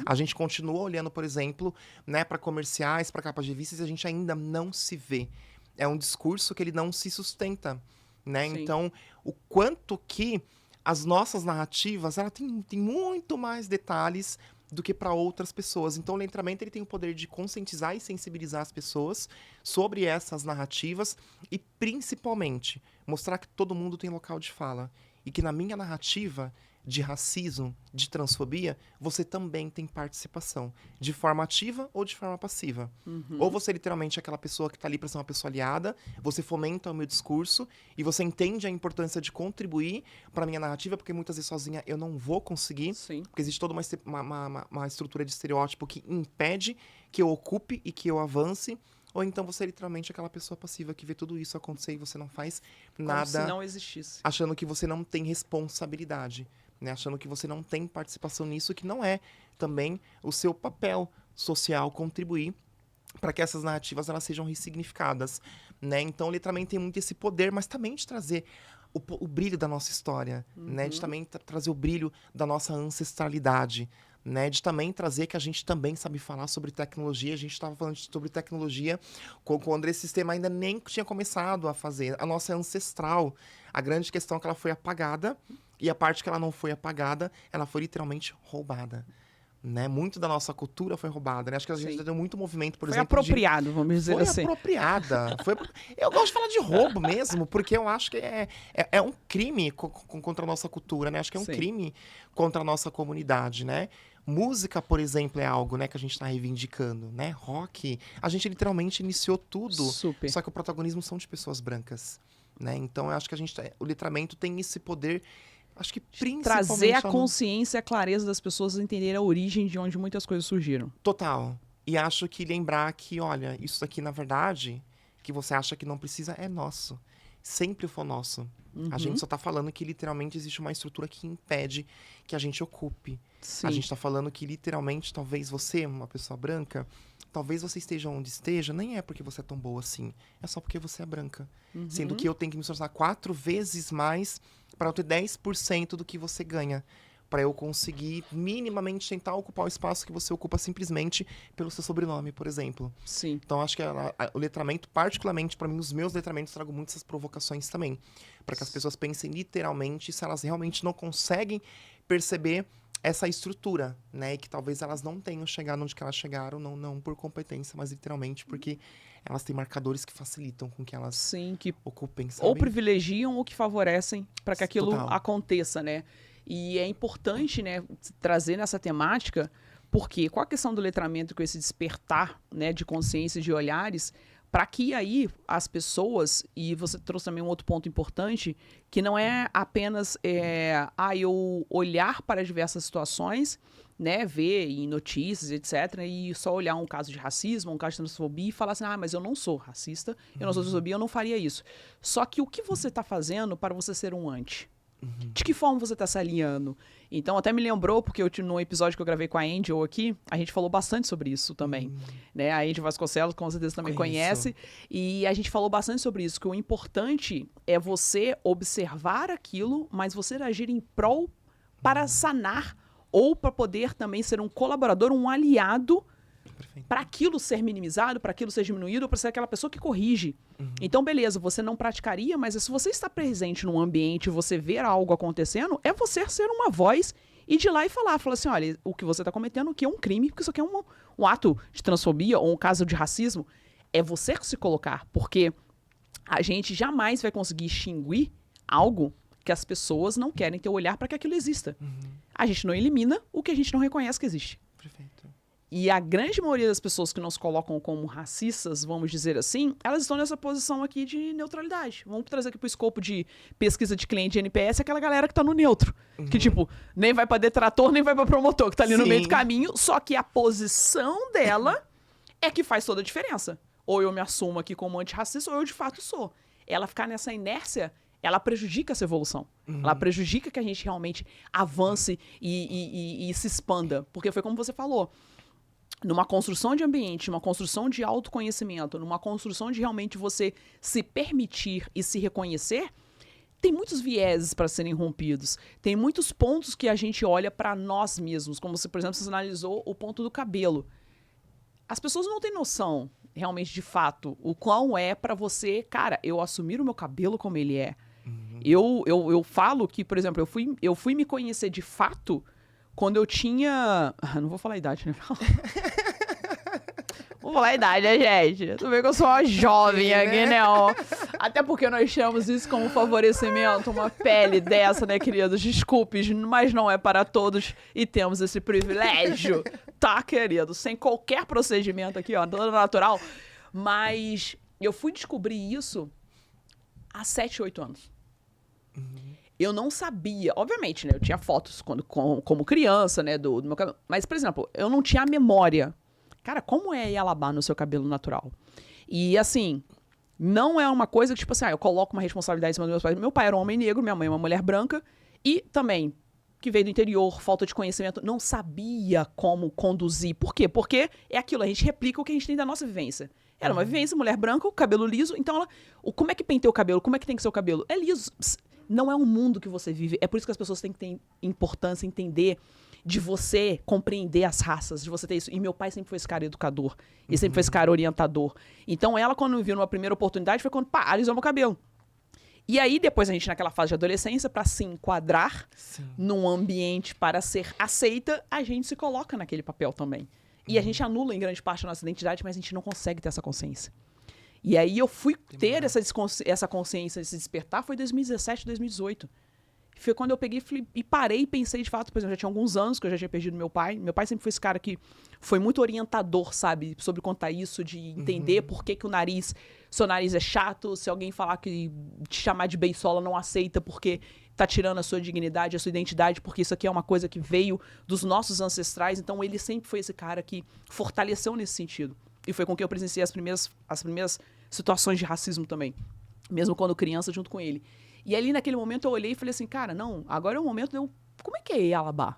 A gente continua olhando, por exemplo, né, para comerciais, para capas de revistas e a gente ainda não se vê. É um discurso que ele não se sustenta. Né? Então, o quanto que as nossas narrativas ela tem muito mais detalhes do que para outras pessoas. Então, o letramento ele tem o poder de conscientizar e sensibilizar as pessoas sobre essas narrativas e, principalmente, mostrar que todo mundo tem local de fala. E que na minha narrativa de racismo, de transfobia, você também tem participação. De forma ativa ou de forma passiva. Ou você literalmente é aquela pessoa que está ali para ser uma pessoa aliada, você fomenta o meu discurso e você entende a importância de contribuir para a minha narrativa, porque muitas vezes sozinha eu não vou conseguir. Sim. Porque existe toda uma estrutura de estereótipo que impede que eu ocupe e que eu avance. Ou então você é literalmente aquela pessoa passiva que vê tudo isso acontecer e você não faz nada. Como se não existisse. Achando que você não tem responsabilidade. Né? Achando que você não tem participação nisso, que não é também o seu papel social contribuir para que essas narrativas elas sejam ressignificadas. Né? Então, literalmente, tem muito esse poder, mas também de trazer o brilho da nossa história, né? De também trazer o brilho da nossa ancestralidade. Né, de também trazer que a gente também sabe falar sobre tecnologia. A gente estava falando sobre tecnologia quando esse sistema ainda nem tinha começado a fazer. A nossa é ancestral. A grande questão é que ela foi apagada e a parte que ela não foi apagada, ela foi literalmente roubada. Né? Muito da nossa cultura foi roubada. Né? Acho que a gente deu muito movimento, por exemplo. Foi apropriado, vamos dizer assim. Foi apropriada. Eu gosto de falar de roubo mesmo, porque eu acho que é um crime contra a nossa cultura, né? Acho que é um crime contra a nossa comunidade, né? Música, por exemplo, é algo, né, que a gente está reivindicando, né? Rock, a gente literalmente iniciou tudo. Super. Só que o protagonismo são de pessoas brancas, né? Então, eu acho que o letramento tem esse poder, acho que principalmente... Trazer a consciência e a clareza das pessoas entenderem a origem de onde muitas coisas surgiram. Total. E acho que lembrar que, olha, isso aqui, na verdade, que você acha que não precisa, é nosso. Sempre foi nosso. A gente só tá falando que literalmente existe uma estrutura que impede que a gente ocupe. Sim. A gente tá falando que literalmente, talvez você, uma pessoa branca, talvez você esteja onde esteja, nem é porque você é tão boa assim. É só porque você é branca. Sendo que eu tenho que me esforçar 4 vezes mais para eu ter 10% do que você ganha. Para eu conseguir minimamente tentar ocupar o espaço que você ocupa simplesmente pelo seu sobrenome, por exemplo. Sim. Então, acho que o letramento, particularmente para mim, nos meus letramentos, trago muitas essas provocações também. Para que as pessoas pensem literalmente se elas realmente não conseguem perceber essa estrutura, né? E que talvez elas não tenham chegado onde que elas chegaram, não por competência, mas literalmente porque elas têm marcadores que facilitam com que elas ocupem, sabe? Ou privilegiam ou que favorecem para que aquilo Total. aconteça, né? E é importante, né, trazer nessa temática, porque com a questão do letramento, com esse despertar, né, de consciência, de olhares, para que aí as pessoas, e você trouxe também um outro ponto importante, que não é apenas eu olhar para diversas situações, né, ver em notícias, etc., e só olhar um caso de racismo, um caso de transfobia e falar assim, mas eu não sou racista, eu não sou transfobia, eu não faria isso. Só que o que você está fazendo para você ser um anti? De que forma você está se alinhando? Então, até me lembrou, porque no episódio que eu gravei com a Angel aqui, a gente falou bastante sobre isso também. Né? A Angel Vasconcelos, com certeza, também conhece. E a gente falou bastante sobre isso, que o importante é você observar aquilo, mas você agir em prol para sanar ou para poder também ser um colaborador, um aliado para aquilo ser minimizado, para aquilo ser diminuído, para ser aquela pessoa que corrige. Então, beleza, você não praticaria, mas se você está presente num ambiente e você ver algo acontecendo, é você ser uma voz e de ir lá e falar assim, olha, o que você está cometendo aqui é um crime, porque isso aqui é um ato de transfobia ou um caso de racismo. É você que se colocar, porque a gente jamais vai conseguir extinguir algo que as pessoas não querem ter o olhar para que aquilo exista. A gente não elimina o que a gente não reconhece que existe. Perfeito. E a grande maioria das pessoas que nos colocam como racistas, vamos dizer assim, elas estão nessa posição aqui de neutralidade. Vamos trazer aqui pro escopo de pesquisa de cliente de NPS, aquela galera que tá no neutro. Que, tipo, nem vai pra detrator, nem vai pra promotor, que tá ali no meio do caminho, só que a posição dela é que faz toda a diferença. Ou eu me assumo aqui como antirracista, ou eu de fato sou. Ela ficar nessa inércia, ela prejudica essa evolução. Ela prejudica que a gente realmente avance e se expanda. Porque foi como você falou. Numa construção de ambiente, numa construção de autoconhecimento, numa construção de realmente você se permitir e se reconhecer, tem muitos vieses para serem rompidos. Tem muitos pontos que a gente olha para nós mesmos. Como, por exemplo, você analisou o ponto do cabelo. As pessoas não têm noção, realmente, de fato, o quão é para você, cara, eu assumir o meu cabelo como ele é. Eu falo que, por exemplo, eu fui me conhecer de fato quando eu tinha... Não vou falar a idade, né? Vou falar a idade, né, gente? Tu vê que eu sou uma jovem aqui, né? Ó. Até porque nós chamamos isso como favorecimento, uma pele dessa, né, queridos? Desculpe, mas não é para todos e temos esse privilégio, tá, querido? Sem qualquer procedimento aqui, ó, todo natural. Mas eu fui descobrir isso há 7, 8 anos. Eu não sabia, obviamente, né? Eu tinha fotos como criança, né? Do meu cabelo. Mas, por exemplo, eu não tinha a memória. Cara, como é Yalabá no seu cabelo natural? E, assim, não é uma coisa que, tipo assim, eu coloco uma responsabilidade em cima dos meus pais. Meu pai era um homem negro, minha mãe é uma mulher branca. E também, que veio do interior, falta de conhecimento, não sabia como conduzir. Por quê? Porque é aquilo, a gente replica o que a gente tem da nossa vivência. Era uma vivência, mulher branca, cabelo liso. Então, como é que penteia o cabelo? Como é que tem que ser o cabelo? É liso. Não é um mundo que você vive. É por isso que as pessoas têm que ter importância, entender, de você compreender as raças, de você ter isso. E meu pai sempre foi esse cara educador. Ele sempre foi esse cara orientador. Então ela, quando me viu numa primeira oportunidade, foi quando, pá, alisou meu cabelo. E aí, depois a gente, naquela fase de adolescência, pra se enquadrar num ambiente para ser aceita, a gente se coloca naquele papel também. E a gente anula, em grande parte, a nossa identidade, mas a gente não consegue ter essa consciência. E aí eu fui ter essa consciência, esse despertar, foi em 2017, 2018. Foi quando eu peguei e parei e pensei, de fato, por exemplo, já tinha alguns anos que eu já tinha perdido meu pai. Meu pai sempre foi esse cara que foi muito orientador, sabe? Sobre contar isso, de entender por que o nariz, seu nariz é chato, se alguém falar que te chamar de beisola não aceita porque tá tirando a sua dignidade, a sua identidade, porque isso aqui é uma coisa que veio dos nossos ancestrais. Então ele sempre foi esse cara que fortaleceu nesse sentido. E foi com que eu presenciei as primeiras situações de racismo também. Mesmo quando criança, junto com ele. E ali, naquele momento, eu olhei e falei assim, cara, não, agora é o momento de eu... Como é que é Yalabá?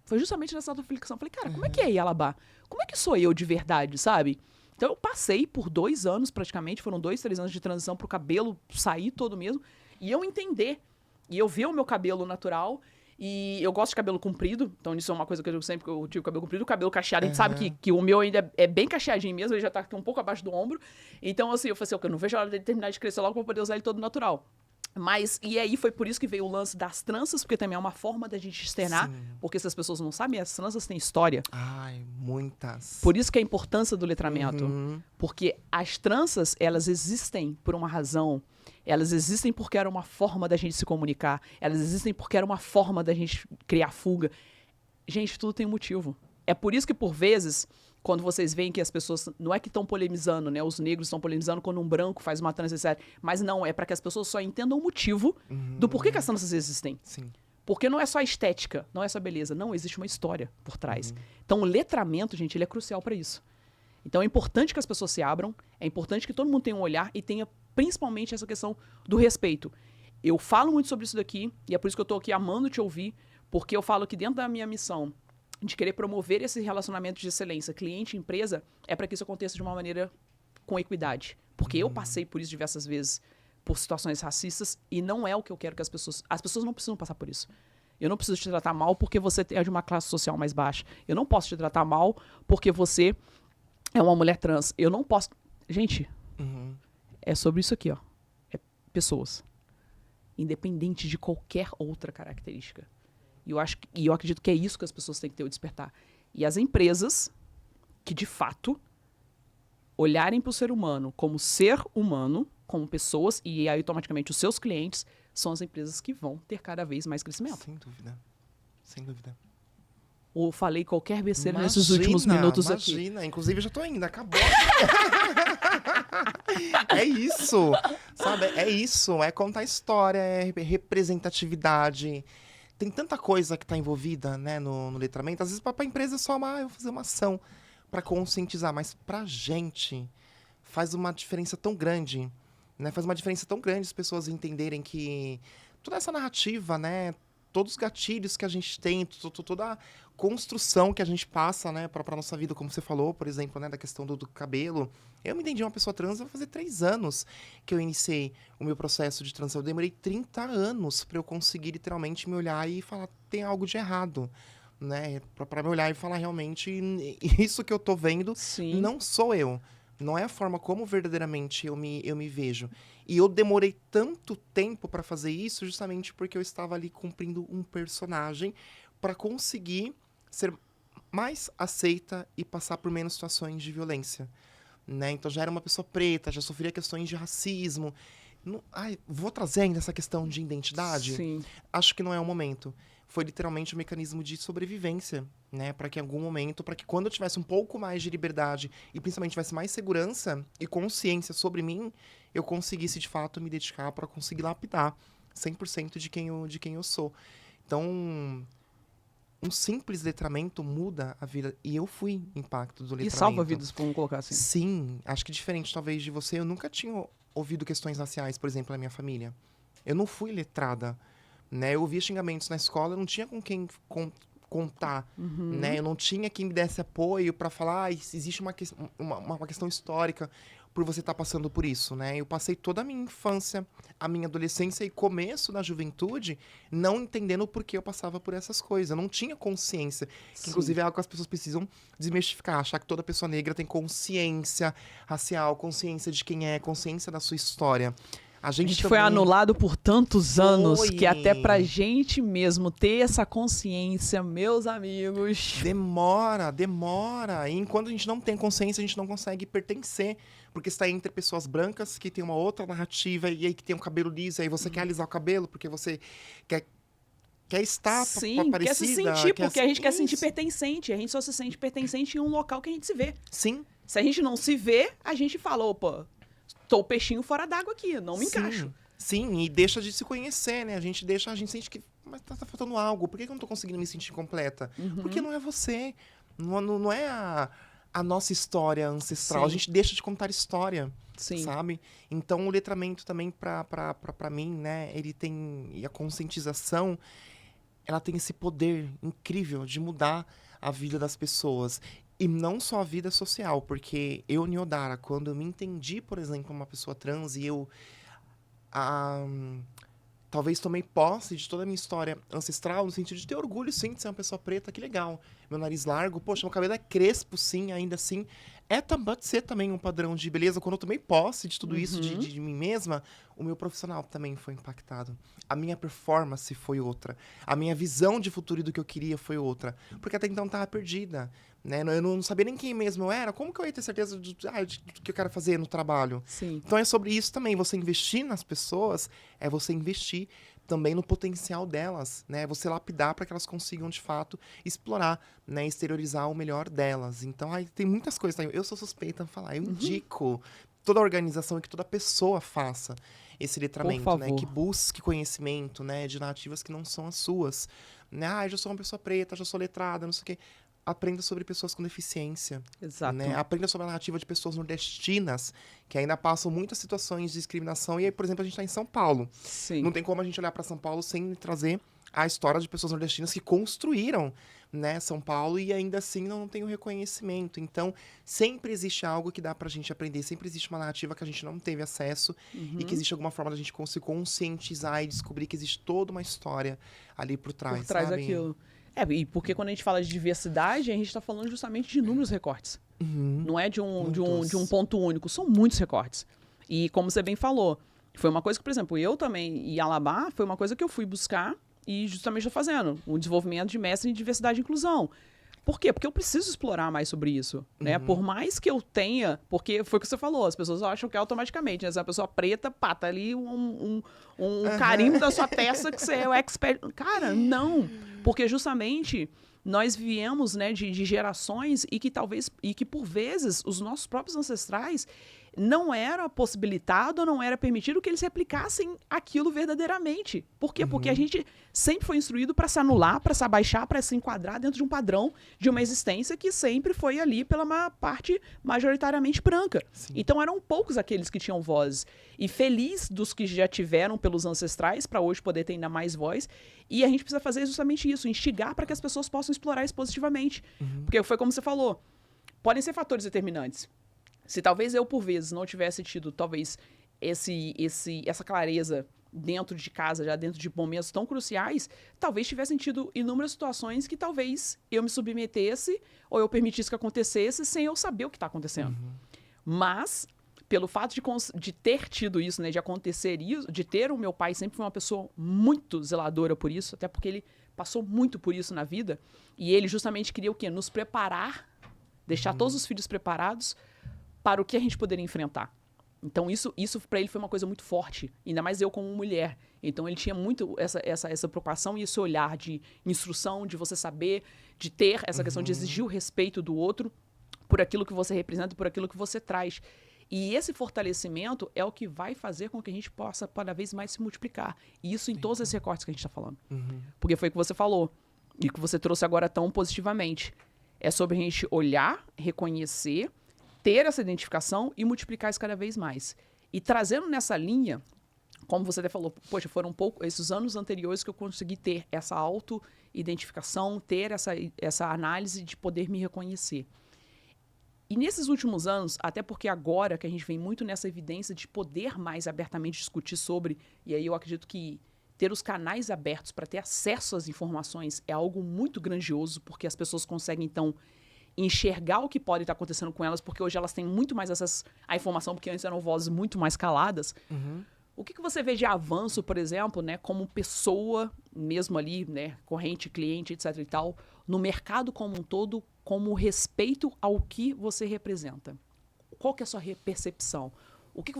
Foi justamente nessa reflexão. Falei, cara, como é que é Yalabá? Como é que sou eu de verdade, sabe? Então, eu passei por 2 anos, praticamente, foram 2, 3 anos de transição pro cabelo sair todo mesmo, e eu entender, e eu ver o meu cabelo natural, e eu gosto de cabelo comprido, então isso é uma coisa que eu digo sempre que eu tive cabelo comprido. O cabelo cacheado, a gente sabe que o meu ainda é bem cacheadinho mesmo, ele já tá aqui um pouco abaixo do ombro. Então, assim, eu falei assim, eu não vejo a hora de terminar de crescer logo pra poder usar ele todo natural. Mas, e aí foi por isso que veio o lance das tranças, porque também é uma forma da gente externar, porque se as pessoas não sabem, as tranças têm história. Ai, muitas. Por isso que a importância do letramento. Porque as tranças, elas existem por uma razão. Elas existem porque era uma forma da gente se comunicar. Elas existem porque era uma forma da gente criar fuga. Gente, tudo tem um motivo. É por isso que, por vezes, quando vocês veem que as pessoas... Não é que estão polemizando, né? Os negros estão polemizando quando um branco faz uma trança, etc. Mas não, é para que as pessoas só entendam o motivo do porquê que as tranças existem. Sim. Porque não é só estética, não é só beleza. Não, existe uma história por trás. Então, o letramento, gente, ele é crucial para isso. Então, é importante que as pessoas se abram. É importante que todo mundo tenha um olhar e tenha, principalmente, essa questão do respeito. Eu falo muito sobre isso daqui, e é por isso que eu tô aqui amando te ouvir, porque eu falo que dentro da minha missão de querer promover esse relacionamento de excelência cliente-empresa, é para que isso aconteça de uma maneira com equidade. Porque eu passei por isso diversas vezes, por situações racistas, e não é o que eu quero que as pessoas não precisam passar por isso. Eu não preciso te tratar mal porque você é de uma classe social mais baixa. Eu não posso te tratar mal porque você é uma mulher trans. Eu não posso... Gente, é sobre isso aqui, ó. É pessoas. Independente de qualquer outra característica. E eu acredito que é isso que as pessoas têm que ter o despertar. E as empresas que, de fato, olharem para o ser humano como ser humano, como pessoas, e aí, automaticamente os seus clientes são as empresas que vão ter cada vez mais crescimento. Sem dúvida. Sem dúvida. Ou falei qualquer besteira nesses últimos minutos aqui. Imagina, inclusive eu já tô indo, acabou. É isso, sabe? É isso, é contar história, é representatividade. Tem tanta coisa que tá envolvida, né, no letramento. Às vezes pra empresa é só eu vou fazer uma ação pra conscientizar, mas pra gente faz uma diferença tão grande, né? Faz uma diferença tão grande as pessoas entenderem que toda essa narrativa, né, todos os gatilhos que a gente tem, toda a construção que a gente passa, né, para nossa vida, como você falou, por exemplo, né, da questão do cabelo. Eu me entendi uma pessoa trans, vai fazer 3 anos que eu iniciei o meu processo de transição. Eu demorei 30 anos para eu conseguir literalmente me olhar e falar, tem algo de errado, né, para me olhar e falar realmente, isso que eu tô vendo Sim. não sou eu. Não é a forma como verdadeiramente eu me vejo. E eu demorei tanto tempo para fazer isso justamente porque eu estava ali cumprindo um personagem para conseguir ser mais aceita e passar por menos situações de violência, né? Então já era uma pessoa preta, já sofria questões de racismo. Vou trazer ainda essa questão de identidade? Sim. Acho que não é o momento. Foi literalmente um mecanismo de sobrevivência, né? Para que em algum momento, para que quando eu tivesse um pouco mais de liberdade e principalmente tivesse mais segurança e consciência sobre mim, eu conseguisse de fato me dedicar para conseguir lapidar 100% de quem eu sou. Então, um simples letramento muda a vida. E eu fui impacto do letramento. E salva vidas, vamos colocar assim. Sim, acho que diferente talvez de você, eu nunca tinha ouvido questões raciais, por exemplo, na minha família. Eu não fui letrada, né? Eu ouvia xingamentos na escola, eu não tinha com quem contar, né? Eu não tinha quem me desse apoio para falar, existe uma questão histórica por você estar passando por isso, né? Eu passei toda a minha infância, a minha adolescência e começo da juventude não entendendo por que eu passava por essas coisas. Eu não tinha consciência, que inclusive é algo que as pessoas precisam desmistificar, achar que toda pessoa negra tem consciência racial, consciência de quem é, consciência da sua história. A gente foi anulado por tantos anos que até pra gente mesmo ter essa consciência, meus amigos... Demora. E enquanto a gente não tem consciência, a gente não consegue pertencer. Porque está entre pessoas brancas que tem uma outra narrativa e aí que tem um cabelo liso, e aí você quer alisar o cabelo porque você quer estar parecida. Quer se sentir, porque a gente quer se sentir pertencente. A gente só se sente pertencente em um local que a gente se vê. Sim. Se a gente não se vê, a gente fala, opa... Tô o peixinho fora d'água aqui, não me encaixo. Sim, e deixa de se conhecer, né? A gente sente que mas tá faltando algo. Por que eu não tô conseguindo me sentir completa? Porque não é você. Não é a nossa história ancestral. Sim. A gente deixa de contar história, sabe? Então, o letramento também, pra mim, né? Ele tem... E a conscientização, ela tem esse poder incrível de mudar a vida das pessoas. E não só a vida social, porque eu, Niodara, quando eu me entendi, por exemplo, uma pessoa trans e eu talvez tomei posse de toda a minha história ancestral, no sentido de ter orgulho, sim, de ser uma pessoa preta, que legal. Meu nariz largo, poxa, meu cabelo é crespo, sim, ainda assim. Pode ser também um padrão de beleza. Quando eu tomei posse de tudo isso, de mim mesma, o meu profissional também foi impactado. A minha performance foi outra. A minha visão de futuro e do que eu queria foi outra. Porque até então eu estava perdida, né? Eu não sabia nem quem mesmo eu era. Como que eu ia ter certeza do que eu quero fazer no trabalho? Sim. Então é sobre isso também. Você investir nas pessoas é você investir também no potencial delas, né? Você lapidar para que elas consigam, de fato, explorar, né? Exteriorizar o melhor delas. Então, tem muitas coisas. Tá? Eu sou suspeita em falar. Eu indico toda a organização e que toda pessoa faça esse letramento, né? Que busque conhecimento, né? De narrativas que não são as suas. Né? Eu já sou uma pessoa preta, já sou letrada, não sei o quê. Aprenda sobre pessoas com deficiência. Exato. Né? Aprenda sobre a narrativa de pessoas nordestinas, que ainda passam muitas situações de discriminação. E aí, por exemplo, a gente está em São Paulo. Sim. Não tem como a gente olhar para São Paulo sem trazer a história de pessoas nordestinas que construíram, né, São Paulo e ainda assim não tem o reconhecimento. Então, sempre existe algo que dá pra gente aprender, sempre existe uma narrativa que a gente não teve acesso e que existe alguma forma da gente se conscientizar e descobrir que existe toda uma história ali por trás, por trás sabe? daquilo. E porque quando a gente fala de diversidade, a gente está falando justamente de inúmeros recortes. Não é de um ponto único, são muitos recortes. E como você bem falou, foi uma coisa que, por exemplo, eu também, em Alabá, foi uma coisa que eu fui buscar e justamente estou fazendo um desenvolvimento de mestre em diversidade e inclusão. Por quê? Porque eu preciso explorar mais sobre isso, né? Por mais que eu tenha... Porque foi o que você falou, as pessoas acham que é automaticamente, né? Se é uma pessoa preta, pá, tá ali um carimbo da sua testa que você é o expert. Cara, não. Porque justamente nós viemos, né, de gerações e que talvez... E que, por vezes, os nossos próprios ancestrais não era possibilitado, não era permitido que eles replicassem aquilo verdadeiramente. Por quê? Porque a gente sempre foi instruído para se anular, para se abaixar, para se enquadrar dentro de um padrão de uma existência que sempre foi ali pela parte majoritariamente branca. Sim. Então eram poucos aqueles que tinham voz. E feliz dos que já tiveram pelos ancestrais, para hoje poder ter ainda mais voz. E a gente precisa fazer justamente isso, instigar para que as pessoas possam explorar isso positivamente. Porque foi como você falou, podem ser fatores determinantes. Se talvez eu, por vezes, não tivesse tido, talvez, essa clareza dentro de casa, já dentro de momentos tão cruciais, talvez tivessem tido inúmeras situações que talvez eu me submetesse ou eu permitisse que acontecesse sem eu saber o que está acontecendo. Mas, pelo fato de ter tido isso, né, de acontecer isso, de ter o meu pai sempre foi uma pessoa muito zeladora por isso, até porque ele passou muito por isso na vida, e ele justamente queria o quê? Nos preparar, deixar todos os filhos preparados para o que a gente poderia enfrentar. Então, isso para ele foi uma coisa muito forte. Ainda mais eu como mulher. Então, ele tinha muito essa preocupação e esse olhar de instrução, de você saber, de ter essa questão de exigir o respeito do outro por aquilo que você representa, por aquilo que você traz. E esse fortalecimento é o que vai fazer com que a gente possa cada vez mais se multiplicar. E isso em todos esses recortes que a gente está falando. Porque foi o que você falou. E que você trouxe agora tão positivamente. É sobre a gente olhar, reconhecer, ter essa identificação e multiplicar isso cada vez mais. E trazendo nessa linha, como você até falou, poxa, foram esses anos anteriores que eu consegui ter essa auto-identificação, ter essa análise de poder me reconhecer. E nesses últimos anos, até porque agora que a gente vem muito nessa evidência de poder mais abertamente discutir sobre, e aí eu acredito que ter os canais abertos para ter acesso às informações é algo muito grandioso, porque as pessoas conseguem, então, enxergar o que pode estar acontecendo com elas, porque hoje elas têm muito mais acesso à informação, porque antes eram vozes muito mais caladas. O que você vê de avanço, por exemplo, né, como pessoa, mesmo ali, né, corrente, cliente, etc e tal, no mercado como um todo, como respeito ao que você representa? Qual que é a sua percepção? O que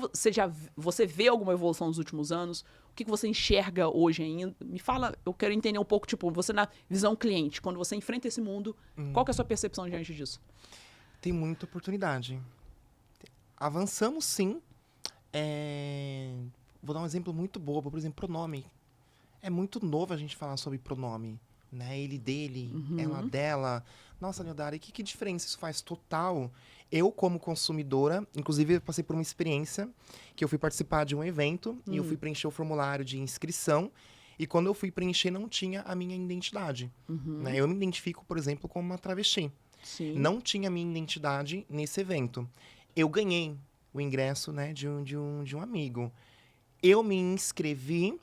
você vê alguma evolução nos últimos anos? O que você enxerga hoje ainda? Me fala, eu quero entender um pouco, tipo, você na visão cliente, quando você enfrenta esse mundo, qual que é a sua percepção diante disso? Tem muita oportunidade. Avançamos, sim. Vou dar um exemplo muito bobo, por exemplo, pronome. É muito novo a gente falar sobre pronome, né? Ele, dele, ela, dela. Nossa, Nildara, que diferença isso faz total? Eu, como consumidora, inclusive eu passei por uma experiência que eu fui participar de um evento e eu fui preencher o formulário de inscrição e quando eu fui preencher não tinha a minha identidade. Né? Eu me identifico, por exemplo, como uma travesti. Sim. Não tinha a minha identidade nesse evento. Eu ganhei o ingresso, né, de um amigo. Eu me inscrevi,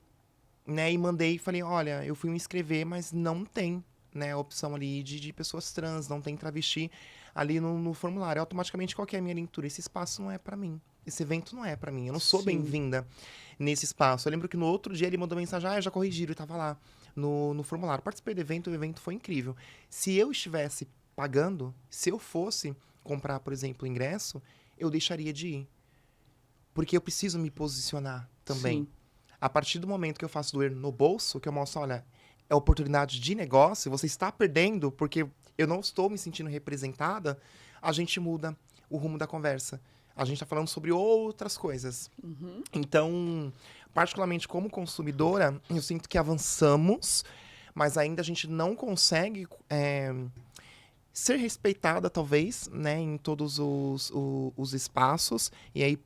né, e mandei e falei, olha, eu fui me inscrever, mas não tem, né, a opção ali de pessoas trans, não tem travesti ali no formulário. Automaticamente, qual que é a minha leitura? Esse espaço não é pra mim. Esse evento não é pra mim. Eu não sou bem-vinda nesse espaço. Eu lembro que no outro dia ele mandou mensagem, eu já corrigi, ele tava lá no formulário. Participei do evento, o evento foi incrível. Se eu estivesse pagando, se eu fosse comprar, por exemplo, o ingresso, eu deixaria de ir. Porque eu preciso me posicionar também. Sim. A partir do momento que eu faço doer no bolso, que eu mostro, olha, é oportunidade de negócio, você está perdendo porque eu não estou me sentindo representada, a gente muda o rumo da conversa. A gente está falando sobre outras coisas. Então, particularmente como consumidora, eu sinto que avançamos, mas ainda a gente não consegue ser respeitada, talvez, né, em todos os espaços. E aí,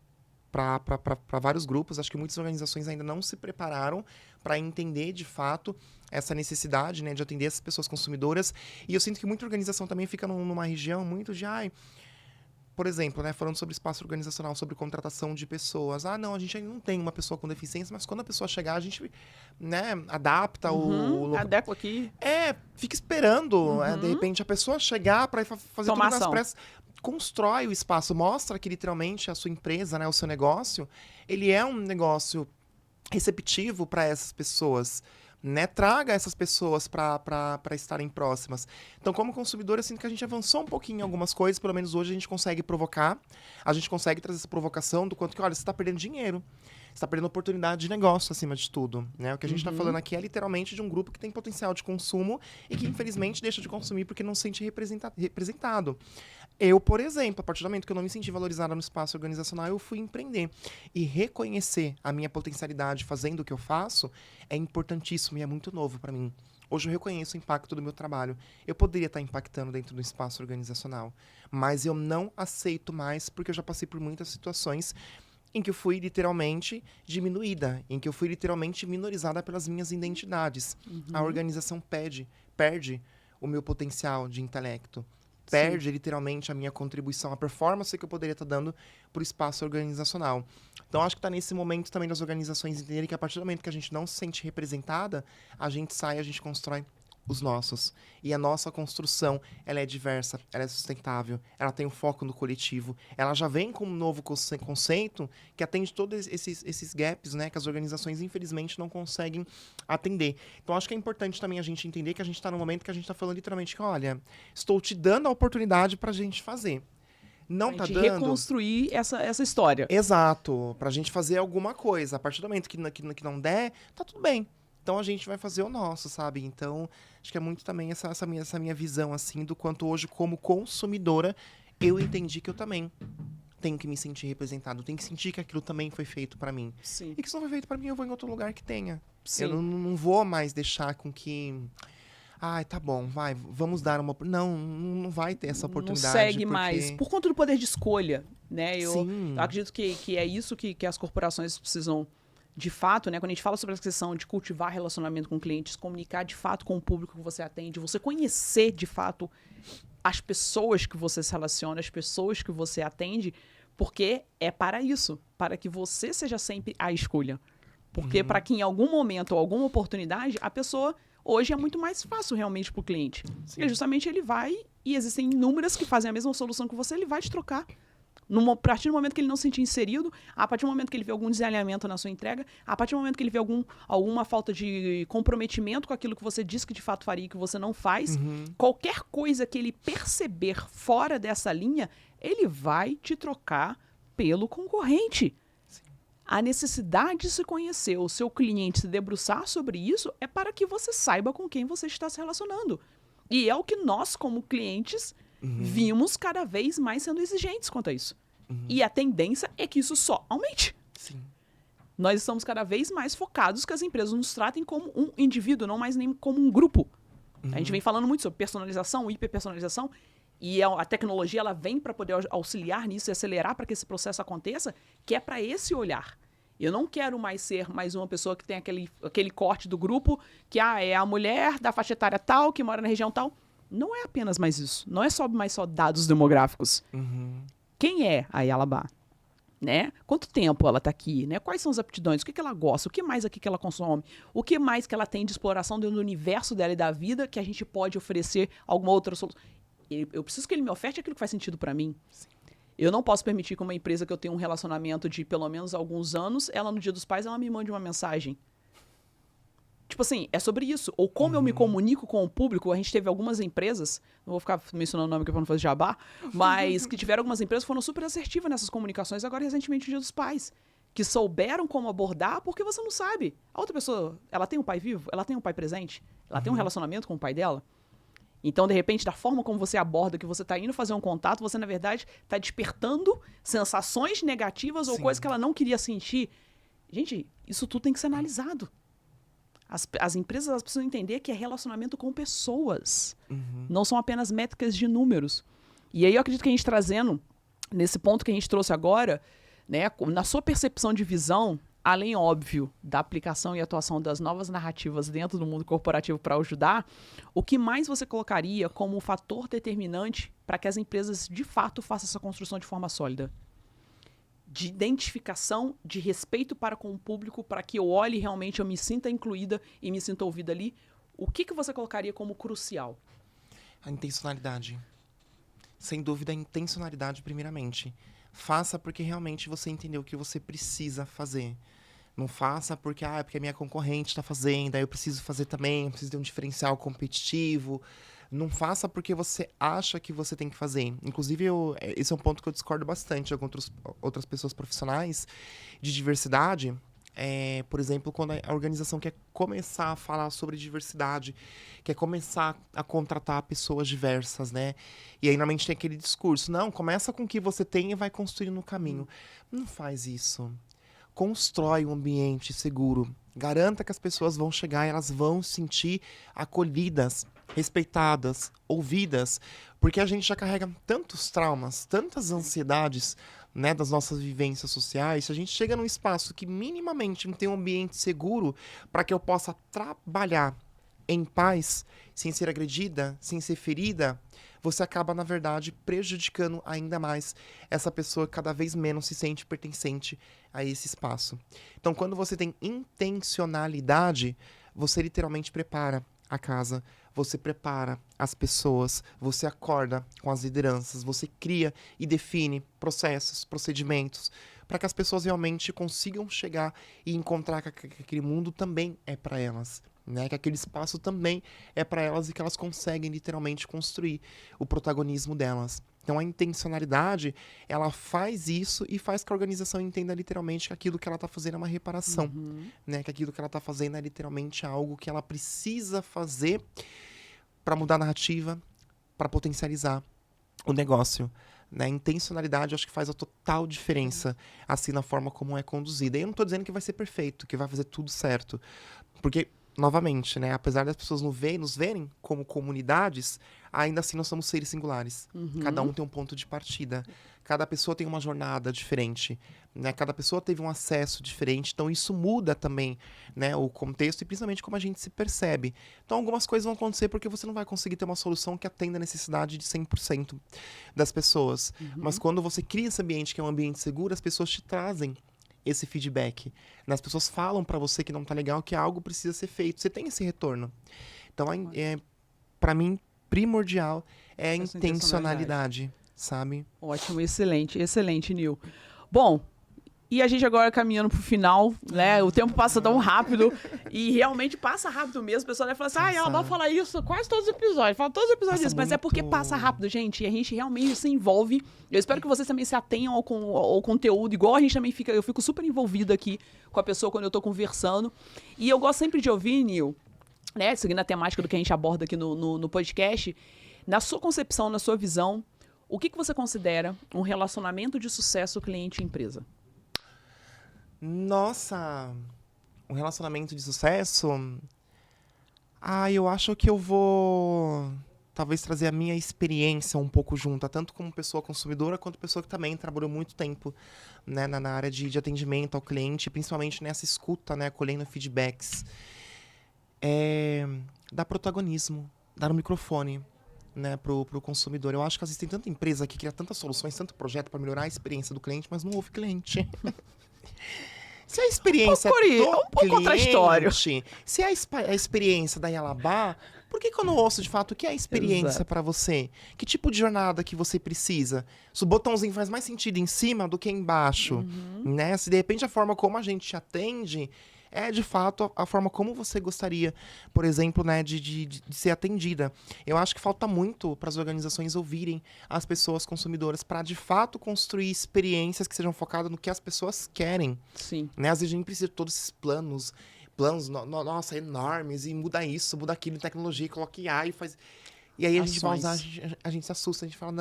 para vários grupos, acho que muitas organizações ainda não se prepararam para entender, de fato, essa necessidade, né, de atender essas pessoas consumidoras. E eu sinto que muita organização também fica numa região muito de... por exemplo, né, falando sobre espaço organizacional, sobre contratação de pessoas. Não, a gente ainda não tem uma pessoa com deficiência, mas quando a pessoa chegar, a gente, né, adapta o... Adequa aqui. Fica esperando, de repente, a pessoa chegar para fazer Tomar tudo nas ação. pressas. Constrói o espaço, mostra que literalmente a sua empresa, né, o seu negócio, ele é um negócio receptivo para essas pessoas, né? Traga essas pessoas para estarem próximas. Então, como consumidor, eu sinto que a gente avançou um pouquinho em algumas coisas, pelo menos hoje a gente consegue provocar, a gente consegue trazer essa provocação do quanto que, olha, você está perdendo dinheiro. Você está perdendo oportunidade de negócio, acima de tudo, né? O que a gente está falando aqui é literalmente de um grupo que tem potencial de consumo e que, infelizmente, deixa de consumir porque não se sente representado. Eu, por exemplo, a partir do momento que eu não me senti valorizada no espaço organizacional, eu fui empreender. E reconhecer a minha potencialidade fazendo o que eu faço é importantíssimo e é muito novo para mim. Hoje eu reconheço o impacto do meu trabalho. Eu poderia estar impactando dentro do espaço organizacional, mas eu não aceito mais porque eu já passei por muitas situações em que eu fui literalmente diminuída, em que eu fui literalmente minorizada pelas minhas identidades. A organização perde o meu potencial de intelecto, perde literalmente a minha contribuição, a performance que eu poderia estar dando para o espaço organizacional. Então, acho que está nesse momento também das organizações entenderem que a partir do momento que a gente não se sente representada, a gente sai, a gente constrói os nossos. E a nossa construção, ela é diversa, ela é sustentável, ela tem um foco no coletivo, ela já vem com um novo conceito que atende todos esses gaps, né, que as organizações, infelizmente, não conseguem atender. Então, acho que é importante também a gente entender que a gente está num momento que a gente está falando literalmente que, olha, estou te dando a oportunidade para a gente fazer. Não Pra tá gente dando... reconstruir essa história. Exato, pra gente fazer alguma coisa. A partir do momento que não der, tá tudo bem. Então a gente vai fazer o nosso, sabe? Então, acho que é muito também essa minha visão, assim, do quanto hoje, como consumidora, eu entendi que eu também tenho que me sentir representado, tenho que sentir que aquilo também foi feito pra mim. Sim. E que se não foi feito pra mim, eu vou em outro lugar que tenha. Sim. Eu não vou mais deixar com que... Ai, tá bom, vai, vamos dar uma... Não vai ter essa oportunidade. Não segue porque... mais. Por conta do poder de escolha, né? Eu Sim. acredito que é isso que as corporações precisam, de fato, né? Quando a gente fala sobre a questão de cultivar relacionamento com clientes, comunicar de fato com o público que você atende, você conhecer de fato as pessoas que você se relaciona, as pessoas que você atende, porque é para isso, para que você seja sempre a escolha. Porque para que em algum momento ou alguma oportunidade, a pessoa... Hoje é muito mais fácil realmente para o cliente. Porque justamente ele vai, e existem inúmeras que fazem a mesma solução que você, ele vai te trocar. A partir do momento que ele não se sentir inserido, a partir do momento que ele vê algum desalinhamento na sua entrega, a partir do momento que ele vê alguma falta de comprometimento com aquilo que você disse que de fato faria e que você não faz, qualquer coisa que ele perceber fora dessa linha, ele vai te trocar pelo concorrente. A necessidade de se conhecer, o seu cliente se debruçar sobre isso, é para que você saiba com quem você está se relacionando. E é o que nós, como clientes, vimos cada vez mais sendo exigentes quanto a isso. E a tendência é que isso só aumente. Sim. Nós estamos cada vez mais focados que as empresas nos tratem como um indivíduo, não mais nem como um grupo. A gente vem falando muito sobre personalização, hiperpersonalização, e a tecnologia ela vem para poder auxiliar nisso e acelerar para que esse processo aconteça, que é para esse olhar. Eu não quero mais ser mais uma pessoa que tem aquele corte do grupo, que é a mulher da faixa etária tal, que mora na região tal. Não é apenas mais isso. Não é mais só dados demográficos. Quem é a Yalabá? Né? Quanto tempo ela está aqui? Né? Quais são as aptidões? O que ela gosta? O que mais aqui que ela consome? O que mais que ela tem de exploração dentro do universo dela e da vida que a gente pode oferecer alguma outra solução? Eu preciso que ele me oferte aquilo que faz sentido para mim. Sim. Eu não posso permitir que uma empresa que eu tenho um relacionamento de pelo menos alguns anos, ela no Dia dos Pais, ela me mande uma mensagem. Tipo assim, é sobre isso. Ou como eu me comunico com o público. A gente teve algumas empresas, não vou ficar mencionando o nome aqui para não fazer jabá, mas que tiveram algumas empresas que foram super assertivas nessas comunicações, agora recentemente no Dia dos Pais. Que souberam como abordar, porque você não sabe. A outra pessoa, ela tem um pai vivo? Ela tem um pai presente? Ela tem um relacionamento com o pai dela? Então, de repente, da forma como você aborda, que você está indo fazer um contato, você, na verdade, está despertando sensações negativas ou coisas que ela não queria sentir. Gente, isso tudo tem que ser analisado. As empresas elas precisam entender que é relacionamento com pessoas. Não são apenas métricas de números. E aí eu acredito que a gente trazendo, nesse ponto que a gente trouxe agora, né, na sua percepção de visão, além, óbvio, da aplicação e atuação das novas narrativas dentro do mundo corporativo para ajudar, o que mais você colocaria como fator determinante para que as empresas, de fato, façam essa construção de forma sólida? De identificação, de respeito para com o público, para que eu olhe realmente, eu me sinta incluída e me sinta ouvida ali. O que você colocaria como crucial? A intencionalidade. Sem dúvida, a intencionalidade, primeiramente. Faça porque realmente você entendeu o que você precisa fazer. Não faça porque, porque a minha concorrente está fazendo, aí eu preciso fazer também, eu preciso ter um diferencial competitivo. Não faça porque você acha que você tem que fazer. Inclusive, esse é um ponto que eu discordo bastante com outras pessoas profissionais de diversidade. Por exemplo, quando a organização quer começar a falar sobre diversidade, quer começar a contratar pessoas diversas, né? E aí, normalmente, tem aquele discurso. Não, começa com o que você tem e vai construindo o caminho. Não faz isso. Constrói um ambiente seguro. Garanta que as pessoas vão chegar e elas vão se sentir acolhidas, respeitadas, ouvidas, porque a gente já carrega tantos traumas, tantas ansiedades, né, das nossas vivências sociais. Se a gente chega num espaço que minimamente tem um ambiente seguro para que eu possa trabalhar em paz, sem ser agredida, sem ser ferida, você acaba, na verdade, prejudicando ainda mais essa pessoa que cada vez menos se sente pertencente a esse espaço. Então, quando você tem intencionalidade, você literalmente prepara a casa, você prepara as pessoas, você acorda com as lideranças, você cria e define processos, procedimentos, para que as pessoas realmente consigam chegar e encontrar que aquele mundo também é para elas. Né, que aquele espaço também é para elas e que elas conseguem literalmente construir o protagonismo delas. Então a intencionalidade, ela faz isso e faz que a organização entenda literalmente que aquilo que ela está fazendo é uma reparação, né, que aquilo que ela está fazendo é literalmente algo que ela precisa fazer para mudar a narrativa, para potencializar o negócio. Né? A intencionalidade, eu acho que faz a total diferença assim na forma como é conduzida. E eu não estou dizendo que vai ser perfeito, que vai fazer tudo certo, porque novamente, né, apesar das pessoas nos verem como comunidades, ainda assim nós somos seres singulares. Cada um tem um ponto de partida. Cada pessoa tem uma jornada diferente, né? Cada pessoa teve um acesso diferente. Então isso muda também, né, o contexto e principalmente como a gente se percebe. Então algumas coisas vão acontecer porque você não vai conseguir ter uma solução que atenda a necessidade de 100% das pessoas. Mas quando você cria esse ambiente que é um ambiente seguro, as pessoas te trazem esse feedback. As pessoas falam para você que não tá legal, que algo precisa ser feito. Você tem esse retorno. Então, para mim, primordial é a intencionalidade, sabe? Ótimo, excelente, excelente, Nil. Bom, e a gente agora caminhando pro final, né? O tempo passa tão rápido e realmente passa rápido mesmo. O pessoal vai falar assim, ela vai falar isso quase todos os episódios. Fala todos os episódios disso, mas é porque passa rápido, gente. E a gente realmente se envolve. Eu espero que vocês também se atenham ao conteúdo, igual a gente também fica. Eu fico super envolvida aqui com a pessoa quando eu tô conversando. E eu gosto sempre de ouvir, Nil, né? Seguindo a temática do que a gente aborda aqui no podcast, na sua concepção, na sua visão, o que você considera um relacionamento de sucesso cliente-empresa? Nossa, um relacionamento de sucesso? Eu acho que eu vou talvez trazer a minha experiência um pouco junto, tanto como pessoa consumidora, quanto pessoa que também trabalhou muito tempo, né, na área de atendimento ao cliente, principalmente nessa escuta, né, colhendo feedbacks. Dar protagonismo, dar um microfone, né, pro consumidor. Eu acho que às vezes tem tanta empresa que cria tantas soluções, tanto projeto para melhorar a experiência do cliente, mas não houve cliente. Se a experiência um pouco contraditório. Se a experiência da Yalabá, por que eu não ouço de fato o que é a experiência para você? Que tipo de jornada que você precisa? Se o botãozinho faz mais sentido em cima do que embaixo, né? Se de repente a forma como a gente te atende é de fato a forma como você gostaria, por exemplo, né, de ser atendida. Eu acho que falta muito para as organizações ouvirem as pessoas consumidoras para de fato construir experiências que sejam focadas no que as pessoas querem. Sim. Né? Às vezes a gente precisa de todos esses planos, nossa, enormes, e muda isso, muda aquilo, tecnologia, coloca IA e faz... E aí a gente vai usar, a gente se assusta, a gente fala,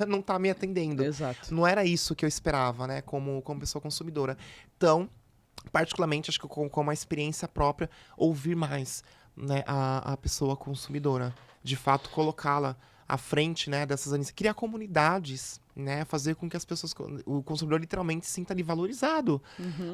não tá me atendendo. Exato. Não era isso que eu esperava, né, como pessoa consumidora. Então, particularmente, acho que com a experiência própria, ouvir mais, né, a pessoa consumidora. De fato, colocá-la à frente, né, dessas iniciativas. Criar comunidades, né, fazer com que as pessoas, o consumidor literalmente se sinta ali valorizado.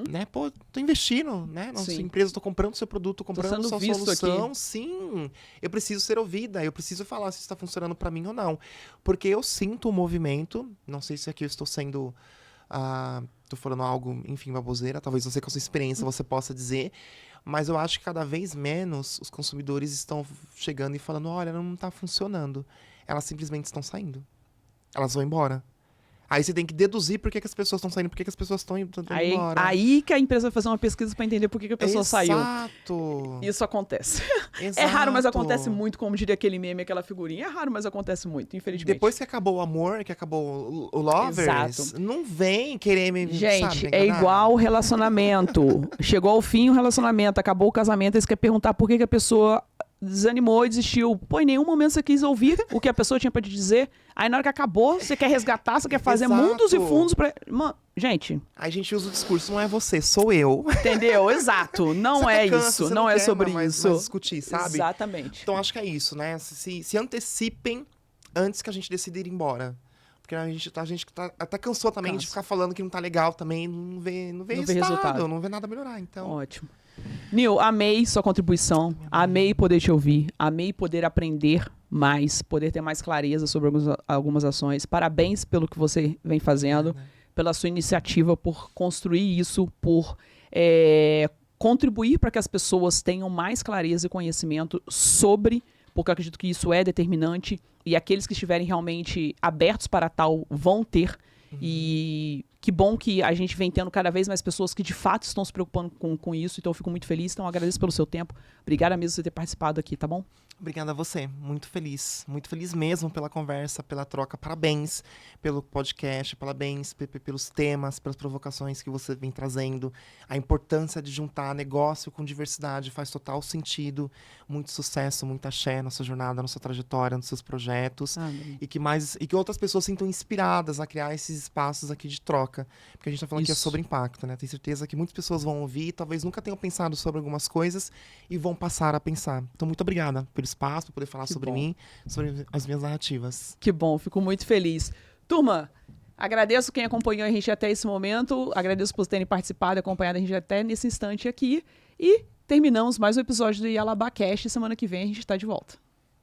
Né? Pô, tô investindo, né, na sua empresa, tô comprando seu produto, tô comprando sua solução. Aqui. Sim, eu preciso ser ouvida, eu preciso falar se está funcionando para mim ou não. Porque eu sinto o movimento, não sei se aqui eu estou sendo... tô falando algo, enfim, baboseira, talvez você com a sua experiência você possa dizer, mas eu acho que cada vez menos os consumidores estão chegando e falando, olha, não tá funcionando. Elas simplesmente estão saindo. Elas vão embora. Aí você tem que deduzir por que as pessoas estão saindo, por que as pessoas estão indo embora. Aí que a empresa vai fazer uma pesquisa pra entender por que a pessoa saiu. Exato. Isso acontece. Exato. É raro, mas acontece muito, como diria aquele meme, aquela figurinha. É raro, mas acontece muito, infelizmente. Depois que acabou o amor, que acabou o Lovers, Exato. não vem querer me Gente, sabe, é enganar. igual relacionamento. Chegou ao fim o relacionamento, acabou o casamento, aí você quer perguntar por que a pessoa desanimou e desistiu. Pô, em nenhum momento você quis ouvir o que a pessoa tinha pra te dizer. Aí na hora que acabou, você quer resgatar, você quer fazer Exato. mundos e fundos pra... Mano, gente, Aí a gente usa o discurso, não é você, sou eu. entendeu? Exato. Não Você é até cansa, isso. você Não é quer sobre mais isso. discutir, sabe? Exatamente. Então acho que é isso, né? Se antecipem antes que a gente decida ir embora. Porque a gente até cansou também de Cansa. ficar falando que não tá legal também, não vê resultado, resultado. não vê nada melhorar. Então, Ótimo. Nil, amei sua contribuição, amei poder te ouvir, amei poder aprender mais, poder ter mais clareza sobre algumas ações. Parabéns pelo que você vem fazendo, pela sua iniciativa, por construir isso, por contribuir para que as pessoas tenham mais clareza e conhecimento sobre, porque eu acredito que isso é determinante, e aqueles que estiverem realmente abertos para tal vão ter. E que bom que a gente vem tendo cada vez mais pessoas que de fato estão se preocupando com isso, então eu fico muito feliz, então eu agradeço pelo seu tempo. Obrigada mesmo por você ter participado aqui, tá bom? obrigada a você, muito feliz mesmo pela conversa, pela troca. Parabéns pelo podcast, parabéns pelos temas, pelas provocações que você vem trazendo. A importância de juntar negócio com diversidade faz total sentido. Muito sucesso, muita axé na sua jornada, na sua trajetória, nos seus projetos. E que outras pessoas sintam inspiradas a criar esses espaços aqui de troca. Porque a gente tá falando aqui Isso. sobre impacto, né? Tenho certeza que muitas pessoas vão ouvir, talvez nunca tenham pensado sobre algumas coisas e vão passar a pensar. Então, muito obrigada pelo espaço, por poder falar Que sobre bom. mim, sobre as minhas narrativas. Que bom, fico muito feliz. Turma, agradeço quem acompanhou a gente até esse momento, agradeço por terem participado e acompanhado a gente até nesse instante aqui. E terminamos mais um episódio do Yalabá Cast. Semana que vem a gente está de volta.